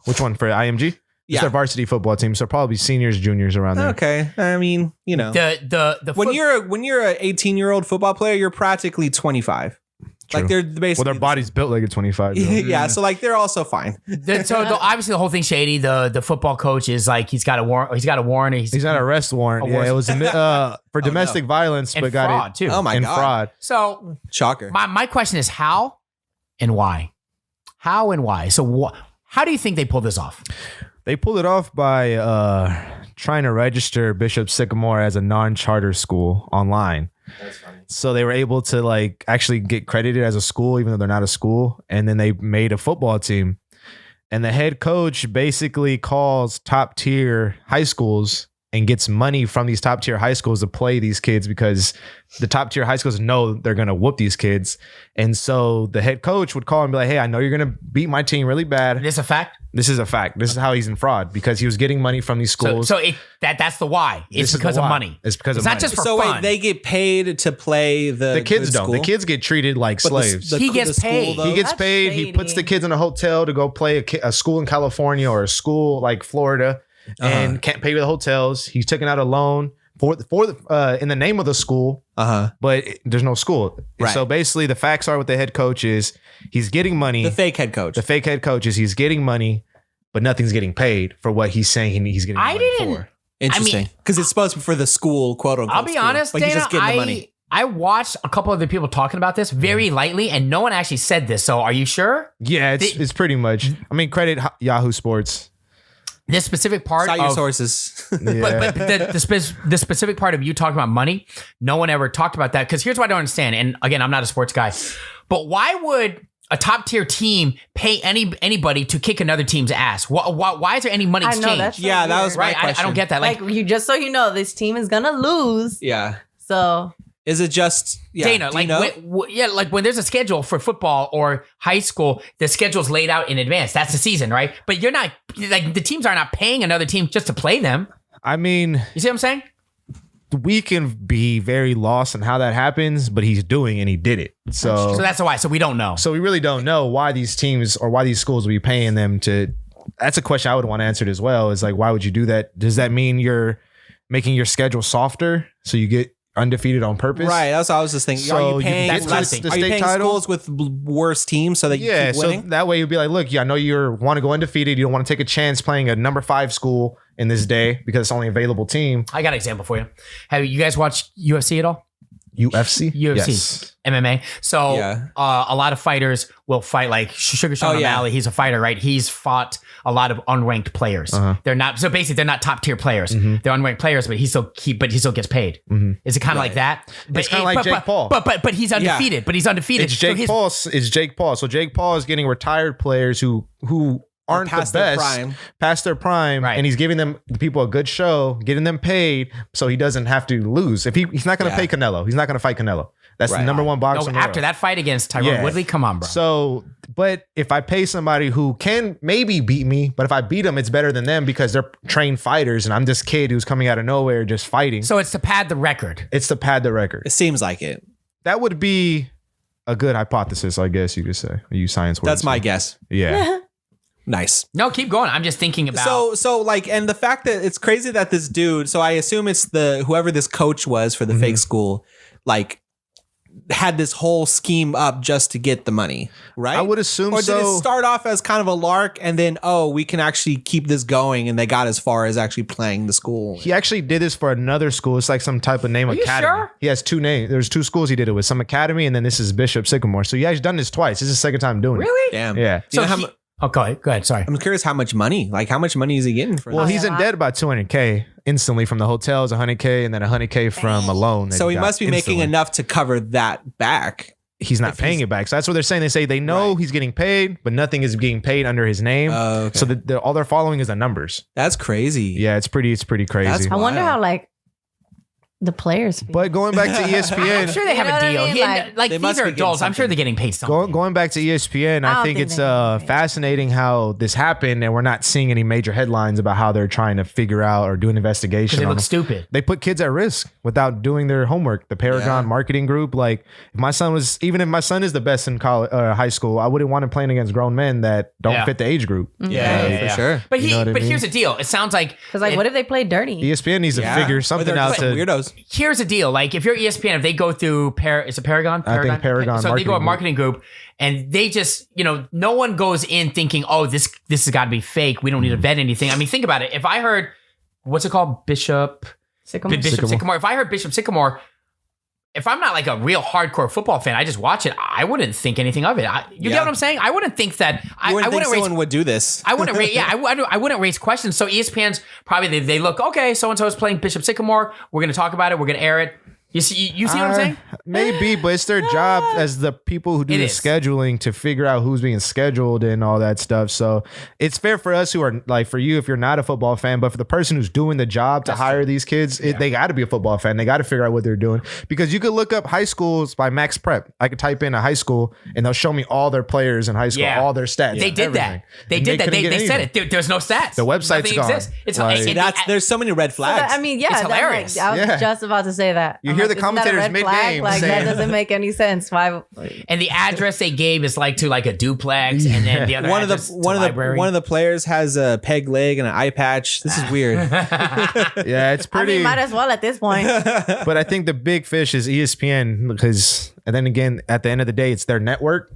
Which one for IMG? Yeah. It's their varsity football team. So probably seniors, juniors around there. Okay. I mean, the when you're an 18-year-old football player, you're practically 25. True. Like they're basically Well, their body's built like a 25. yeah, so like they're also fine. obviously the whole thing's shady. The football coach is like he's got a warrant. He's got a warrant. He's got an arrest warrant. A Yeah, warrant. it was for domestic violence, and but got fraud it too. Oh my and god. fraud. So Shocker. my question is how and why? How and why? So how do you think they pulled this off? They pulled it off by trying to register Bishop Sycamore as a non-charter school online. That's funny. So they were able to like actually get credited as a school, even though they're not a school. And then they made a football team. And the head coach basically calls top tier high schools and gets money from these top tier high schools to play these kids because the top tier high schools know they're going to whoop these kids. And so the head coach would call and be like, hey, I know you're going to beat my team really bad. This a fact? This is a fact. This is how he's in fraud because he was getting money from these schools. So that's the why. It's This is the because of why. money. It's because It's of not money. just for So fun. wait, they get paid to play the kids don't. school? The kids get treated like But slaves. He gets school, paid. though? He gets That's paid. He puts the shady. kids in a hotel to go play a school in California or a school like Florida, and can't pay for the hotels. He's taking out a loan for in the name of the school, but there's no school. Right. So basically, the facts are what the head coach is. He's getting money. The fake head coach. The fake head coach is he's getting money, but nothing's getting paid for what he's saying he's getting. I money didn't- For. Interesting. Because it's supposed to be for the school, quote unquote. I'll be school, honest, but Dana, he's just getting the money. I watched a couple other people talking about this very lightly, and no one actually said this. So are you sure? Yeah, it's pretty much. I mean, credit Yahoo Sports. This specific part Cite your of sources. Yeah. but the specific part of you talking about money, no one ever talked about that. Because here's what I don't understand. And again, I'm not a sports guy, but why would a top tier team pay anybody to kick another team's ass? Why is there any money I exchange? know that's so Yeah, that weird. was my right. I question. don't get that. Like you, just so you know, this team is gonna lose. Yeah. So Is it just Dana, do like you know? like when there's a schedule for football or high school, the schedule's laid out in advance. That's the season, right? But you're not like the teams are not paying another team just to play them. I mean, You see what I'm saying? we can be very lost in how that happens, but he's doing and he did it. So that's why. So we don't know. So we really don't know why these teams or why these schools would be paying them to. That's a question I would want answered as well. Is like, why would you do that? Does that mean you're making your schedule softer so you get undefeated on purpose? Right, that's what I was just thinking. So are you you paying, get to are the you state paying title? schools with worse teams so that you Yeah, keep so winning? that way you'd be like, look, yeah, I know you want to go undefeated. You don't want to take a chance playing a number 5 school in this day because it's only available team. I got an example for you. Have you guys watched UFC at all? UFC? UFC. Yes. MMA. So Yeah. a lot of fighters will fight like Sugar Sean O'Malley. He's a fighter, right? He's fought a lot of unranked players. They're not they're not top tier players. They're unranked players, but he still gets paid. Is it kind of like that? But It's kinda like Jake Paul. But he's undefeated. But he's undefeated. It's Jake Paul. It's Jake Paul. So Jake Paul is getting retired players who aren't past the their best, prime. past their prime, Right. and he's giving them the people a good show, getting them paid, so he doesn't have to lose. If he's not going to Yeah. pay Canelo, he's not going to fight Canelo. That's the Right. number one boxer. No, in the after world. that fight against Tyrone Yeah. Woodley, come on, bro. So, but if I pay somebody who can maybe beat me, but if I beat them, it's better than them because they're trained fighters, and I'm this kid who's coming out of nowhere just fighting. So it's to pad the record. It's to pad the record. It seems like it. That would be a good hypothesis, I guess you could say. You science words. That's my guess. Yeah. Nice. No, keep going. I'm just thinking about. So like, and the fact that it's crazy that this dude, so I assume it's whoever this coach was for the fake school, like had this whole scheme up just to get the money, right? I would assume or did so. it start off as kind of a lark and then, we can actually keep this going, and they got as far as actually playing the school? He actually did this for another school. It's like some type of name you academy. sure? He has 2 names. There's 2 schools he did it with, some academy, and then this is Bishop Sycamore. So he has done this twice. This is his second time doing Really? Damn. it. Yeah. Do you know how he- Oh, go ahead. Sorry. I'm curious how much money is he getting for Well, this? he's in debt about $200K instantly from the hotels, $100K, and then $100K from a loan. that So he got must be making instantly. enough to cover that back. He's not paying it back. So that's what they're saying. They say they know Right. he's getting paid, but nothing is being paid under his name. Oh, okay. So all they're following is the numbers. That's crazy. Yeah, it's pretty crazy. That's I wonder Wow. how like the players feel. But going back to I'm ESPN, sure they You have know a what I deal. mean? Like They these must are be getting adults. I'm sure something. they're getting paid something. going back to ESPN, I I don't think think it's they can make it. fascinating how this happened, and we're not seeing any major headlines about how they're trying to figure out or do an Because investigation. they on look them. stupid. They put kids at risk without doing their homework. The Paragon Yeah. marketing group, like if my son is the best in college, high school, I wouldn't want him playing against grown men that don't Yeah. fit the age group. Yeah, for sure. But You know what I mean? here's the deal. It sounds like Because like, what if they play dirty? ESPN needs to Yeah. figure Or something they're out just to. weirdos. here's the deal. Like if you're ESPN, if they go through is it Paragon? I think Paragon So they go a marketing marketing group, and they just no one goes in thinking, oh, this has got to be fake. We don't need to vet anything. I mean, think about it. If I heard what's it called, Bishop Sycamore? Sycamore. If I heard Bishop Sycamore, if I'm not like a real hardcore football fan, I just watch it. I wouldn't think anything of it. You get what I'm saying? I wouldn't think that. I You wouldn't think wouldn't raise. someone would do this. I wouldn't raise. Yeah, I wouldn't raise questions. So ESPN's probably they look okay. So and so is playing Bishop Sycamore. We're going to talk about it. We're going to air it. You see what I'm saying? Maybe, but it's their job as the people who do It the is. scheduling to figure out who's being scheduled and all that stuff. So it's fair for us who are like, for you, if you're not a football fan, but for the person who's doing the job to hire these kids, they got to be a football fan. They got to figure out what they're doing, because you could look up high schools by Max Prep. I could type in a high school and they'll show me all their players in high school, Yeah. all their stats. They did that. everything. They And did that. couldn't get They said anything. it. There's no stats. The website's Nothing gone. exists. It's Like- See, there's so many red flags. I mean, yeah, It's that, like, hilarious. I was Yeah. just about to say that. You I'm hear like, the isn't that a commentators red flag? mid-game Like saying- that doesn't make any sense. Why? And the address they gave is like to like a duplex, and then the other one of the address to one of library. the one of the players has a peg leg and an eye patch. This is weird. Yeah, it's I pretty. mean, might as well at this point. But I think the big fish is ESPN, because, and then again, at the end of the day, it's their network.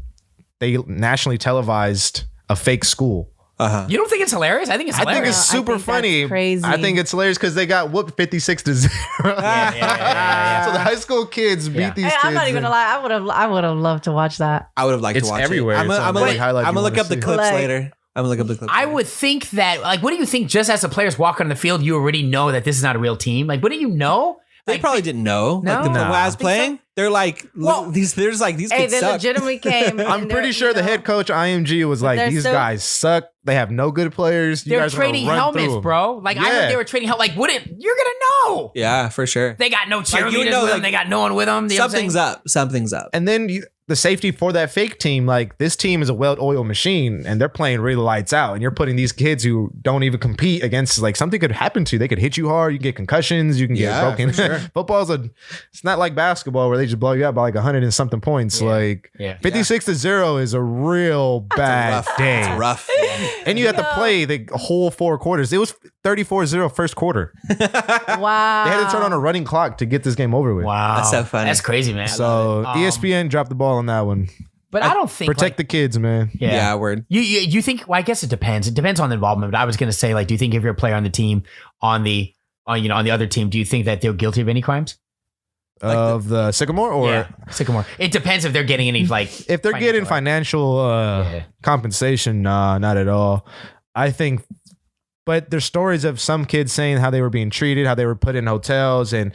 They nationally televised a fake school. You don't think it's hilarious? I think it's I think hilarious. it's I super think that's funny. crazy. I think it's hilarious because they got whooped 56-0. yeah. So the high school kids beat Yeah. these Hey, kids. I'm not even gonna lie. I would have loved to watch that. I would have liked It's to watch everywhere. it. I'm It's on gonna the highlight you look wanna up the see. clips Like- later. I'm gonna look up the clips. I later. would think that, like, what do you think? Just as the players walk on the field, you already know that this is not a real team. Like, what do you know? They probably didn't know. No? Like the No. when I was Think playing, so? they're like, Well, these Hey, kids they suck. legitimately came. I'm and pretty they're, sure you the know, head coach IMG was like, they're these still- guys suck. They have no good players. You They're guys are gonna trading run helmets, through 'em." bro. Like I Yeah. heard they were trading helmets. Like, wouldn't you're gonna know? Yeah, for sure. They got no cheerleaders you know, with them. like, They got no one with them. You know what I'm Something's saying? up. Something's up. And then the safety for that fake team, like this team is a well-oiled machine and they're playing really lights out. And you're putting these kids who don't even compete against, like something could happen to you. They could hit you hard. You can get concussions. You can Yeah, get broken. for sure. Football's it's not like basketball where they just blow you out by like 100 and something points. Yeah. Like Yeah. 56-0 is a real bad rough. day. It's rough. And you have to play the whole 4 quarters. It was 34-0 first quarter. Wow. They had to turn on a running clock to get this game over with. Wow, That's so funny. That's crazy, man. So it. ESPN dropped the ball on that one. But I don't think Protect the kids, man. Yeah, word. You think? Well, I guess it depends. It depends on the involvement. But I was going to say, like, do you think if you're a player on the team, on the other team, do you think that they're guilty of any crimes? Of the Sycamore, or Sycamore. It depends if they're getting any like if they're getting financial compensation, nah, not at all. I think, but there's stories of some kids saying how they were being treated, how they were put in hotels, and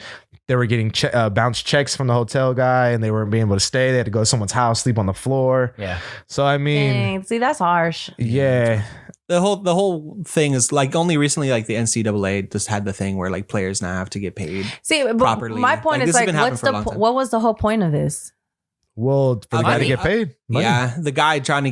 they were getting bounced checks from the hotel guy, and they weren't being able to stay. They had to go to someone's house, sleep on the floor. Yeah. So I mean, Dang, see, that's harsh. yeah. The whole thing is like only recently, like the NCAA just had the thing where like players now have to get paid. See, but Properly. my point Like, is this has like, been happening what's for a the long time. what was the whole point of this? Well, for the guy to Money. get paid. Money. Yeah, the guy trying to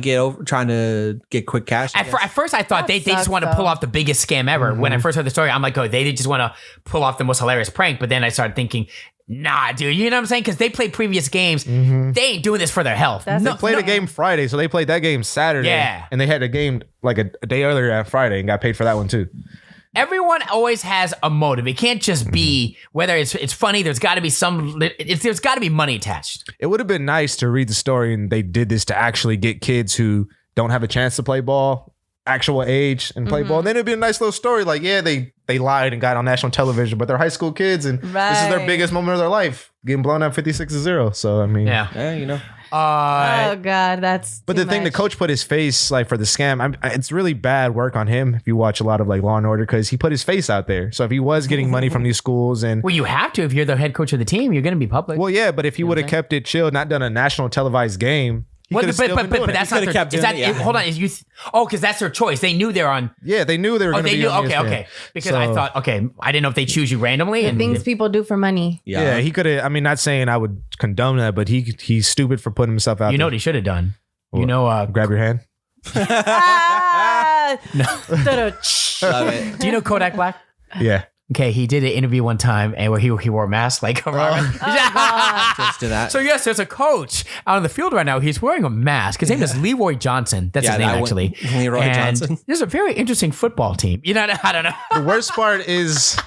get quick cash. I At guess. first, I thought That they just sucks, want to pull though. off the biggest scam ever. When I first heard the story, I'm like, oh, they just want to pull off the most hilarious prank. But then I started thinking, nah, dude, you know what I'm saying? Because they played previous games. They ain't doing this for their health. That's They No, played a game Friday, so they played that game Saturday. Yeah. And they had a game like a day earlier at Friday and got paid for that one too. Everyone always has a motive. It can't just be whether it's funny. There's got to be there's got to be money attached. It would have been nice to read the story and they did this to actually get kids who don't have a chance to play ball, actual age, and play ball. And then it'd be a nice little story. Like, yeah, they lied and got on national television, but they're high school kids and this is their Right. biggest moment of their life, getting blown up 56-0. So, I mean. Yeah. Yeah, you know. Oh God, that's. But too the thing, the much. coach put his face like for the scam. It's really bad work on him if you watch a lot of like Law and Order because he put his face out there. So if he was getting money from these schools and Well, you have to if you're the head coach of the team. You're going to be public. well, yeah, but if he would have kept it chill, not done a national televised game, he could have still been doing but it. that's He not coulda their. kept Is doing that it, yeah. hold on? Is you? Because that's their choice. They knew they're on. Yeah, they knew they were Oh, going to they be knew. on Okay, ESPN. okay. Because I So- thought, okay, I didn't know if they choose you randomly. And things people do for money. Yeah, he could have. I mean, not saying I would condone that, but he's stupid for putting himself out you know there. what he should have done. You What? know, Grab your hand. Ah! Love it. do you know Kodak Black? Yeah. Okay, he did an interview one time and where he wore a mask like around. Just do that. So yes, there's a coach out on the field right now. He's wearing a mask. His name is Leroy Johnson. That's his name that one. actually. Leroy And Johnson. This is a very interesting football team. You know, I don't know. The worst part is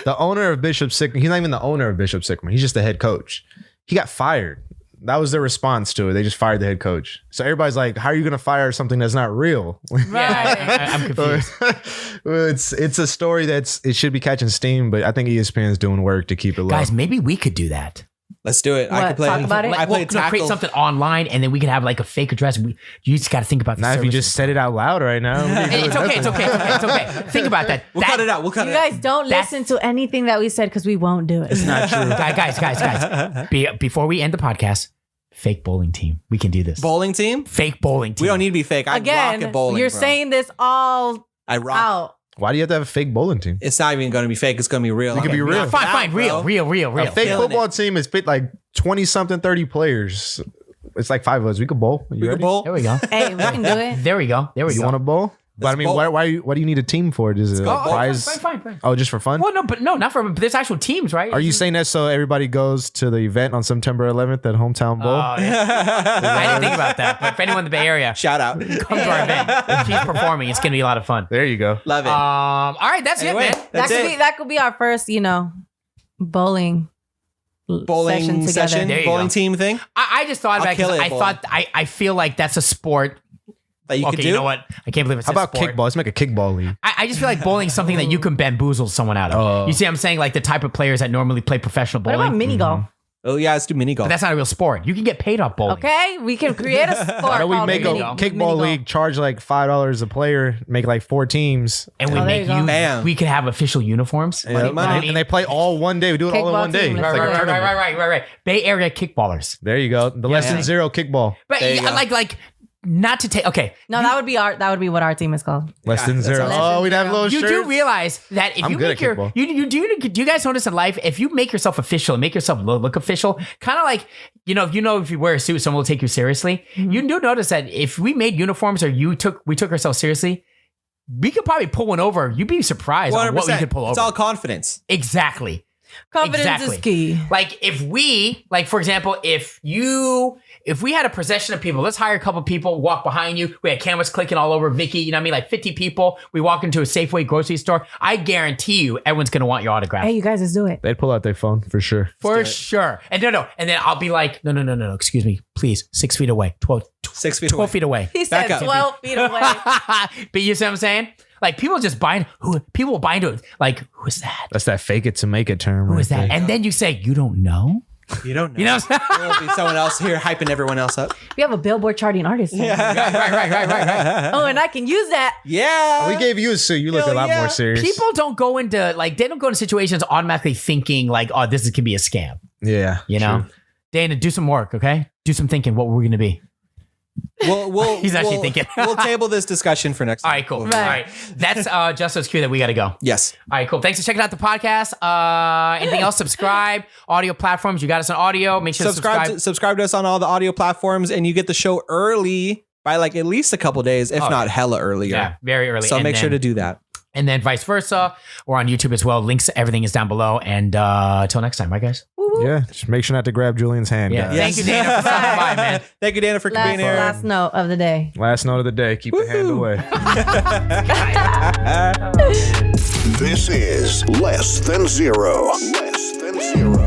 the owner of Bishop Sycamore. He's not even the owner of Bishop Sycamore. He's just the head coach. He got fired. That was their response to it. They just fired the head coach. So everybody's like, how are you going to fire something that's not real? Yeah, I'm confused. It's a story it should be catching steam, but I think ESPN is doing work to keep it low. Guys, maybe we could do that. Let's do it. I What? could play. Talk about it? I play create tackle. something online and then we could have like a fake address. You just got to think about the Now, if you services. just said it out loud right now, It's okay. It's okay. Think about that. We'll cut it out. We'll cut You it out. guys don't That's- listen to anything that we said because we won't do it. not true. Guys. Before we end the podcast, fake bowling team. We can do this. Bowling team? Fake bowling team. We don't need to be fake. I rock Again, at bowling. you're bro. saying this all I rock. out. Why do you have to have a fake bowling team? It's not even going to be fake. It's going to be real. It could be real. Fine. Real. A fake Killing football team is fit like 20 something, 30 players. It's like 5 of us. We could bowl. You We ready? could bowl. There we go. Hey, we can do it. There we go. You want to bowl? But I mean, bowl. why do you need a team for it? Is it a go. prize? Fine. Oh, just for fun? Well, no, not for. But there's actual teams, right? Are you saying that so everybody goes to the event on September 11th at Hometown Bowl? I didn't think about that. But for anyone in the Bay Area, Shout out. come to our event. She's performing. It's gonna be a lot of fun. There you go. Love it. All right, that's Anyway, it, man. that's it. That could be our first, bowling Bowling together. session, There you bowling go. team thing I just thought about it kill because it, I boy. thought I feel like that's a sport. that you could Okay, do. you know what? I can't believe it's How about kickball? Let's make a kickball league. I just feel like bowling is something that you can bamboozle someone out of. Oh. You see what I'm saying? Like the type of players that normally play professional What bowling. about mini golf? Oh yeah, let's do mini golf. But that's not a real sport. You can get paid off bowling. Okay, we can create a sport. Why don't we called make a mini kickball golf. league, charge like $5 a player, make like 4 teams. And we Oh, there make you go. you. Bam. We could have official uniforms. Yeah, money. and they play all one day. We do it all in Kickball one day. team, It's let's like do a it. tournament. Right. Bay Area kickballers. There you go. The less Yeah. than zero kickball. But There you go. like not to take. Okay, No, that would be what our team is called. Less than that's zero. awesome. Oh, we'd have little you shirts. do realize that if I'm you good make at your kickball. do you guys notice in life if you make yourself official and make yourself look official, kind of like if you wear a suit, someone will take you seriously. You do notice that if we made uniforms or we took ourselves seriously, we could probably pull one over. You'd be surprised on what we 100%. could pull over. It's all confidence. Exactly. Confidence is key. Like if we, for example, if we had a procession of people, let's hire a couple people, walk behind you. We had cameras clicking all over Vicky, you know what I mean? Like 50 people. We walk into a Safeway grocery store. I guarantee you everyone's going to want your autograph. Hey, you guys, let's do it. They'd pull out their phone for sure. For sure. And no. And then I'll be like, no, excuse me, please, 6 feet away, 12 6 feet 12 away. feet away. He said Back up. 12 feet away. But you see what I'm saying? Like people just people will buy into it. Like, who is that? That's that fake it to make it term. Who is that? And then you say, you don't know? You don't know. You know what I'm saying? There will be someone else here hyping everyone else up. We have a Billboard charting artist. right. Oh, and I can use that. Yeah. we gave you a suit. You look Hell a lot yeah. more serious. People don't go into situations automatically thinking like, oh, this can be a scam. Yeah. You know? true. Dana, do some work, okay? Do some thinking. What we're gonna be. We'll He's actually thinking. We'll table this discussion for next All time. right, cool. We'll- All right. That's Justo's cue that we gotta go. Yes. All right, cool. Thanks for checking out the podcast. Anything else? Subscribe. Audio platforms. You got us on audio. Make sure to Subscribe to us on all the audio platforms, and you get the show early by like at least a couple days, if not hella earlier. Yeah, very early. So And make sure then- to do that. And then vice versa. We're on YouTube as well. Links, everything is down below. And till next time, right, guys? Yeah. Just make sure not to grab Julian's hand. Yeah. guys. Thank you, Dana, for stopping by, man. Thank you, Dana, for being here. Last note of the day. Last note of the day. Keep the hand away. This is Less Than Zero. Less Than Zero.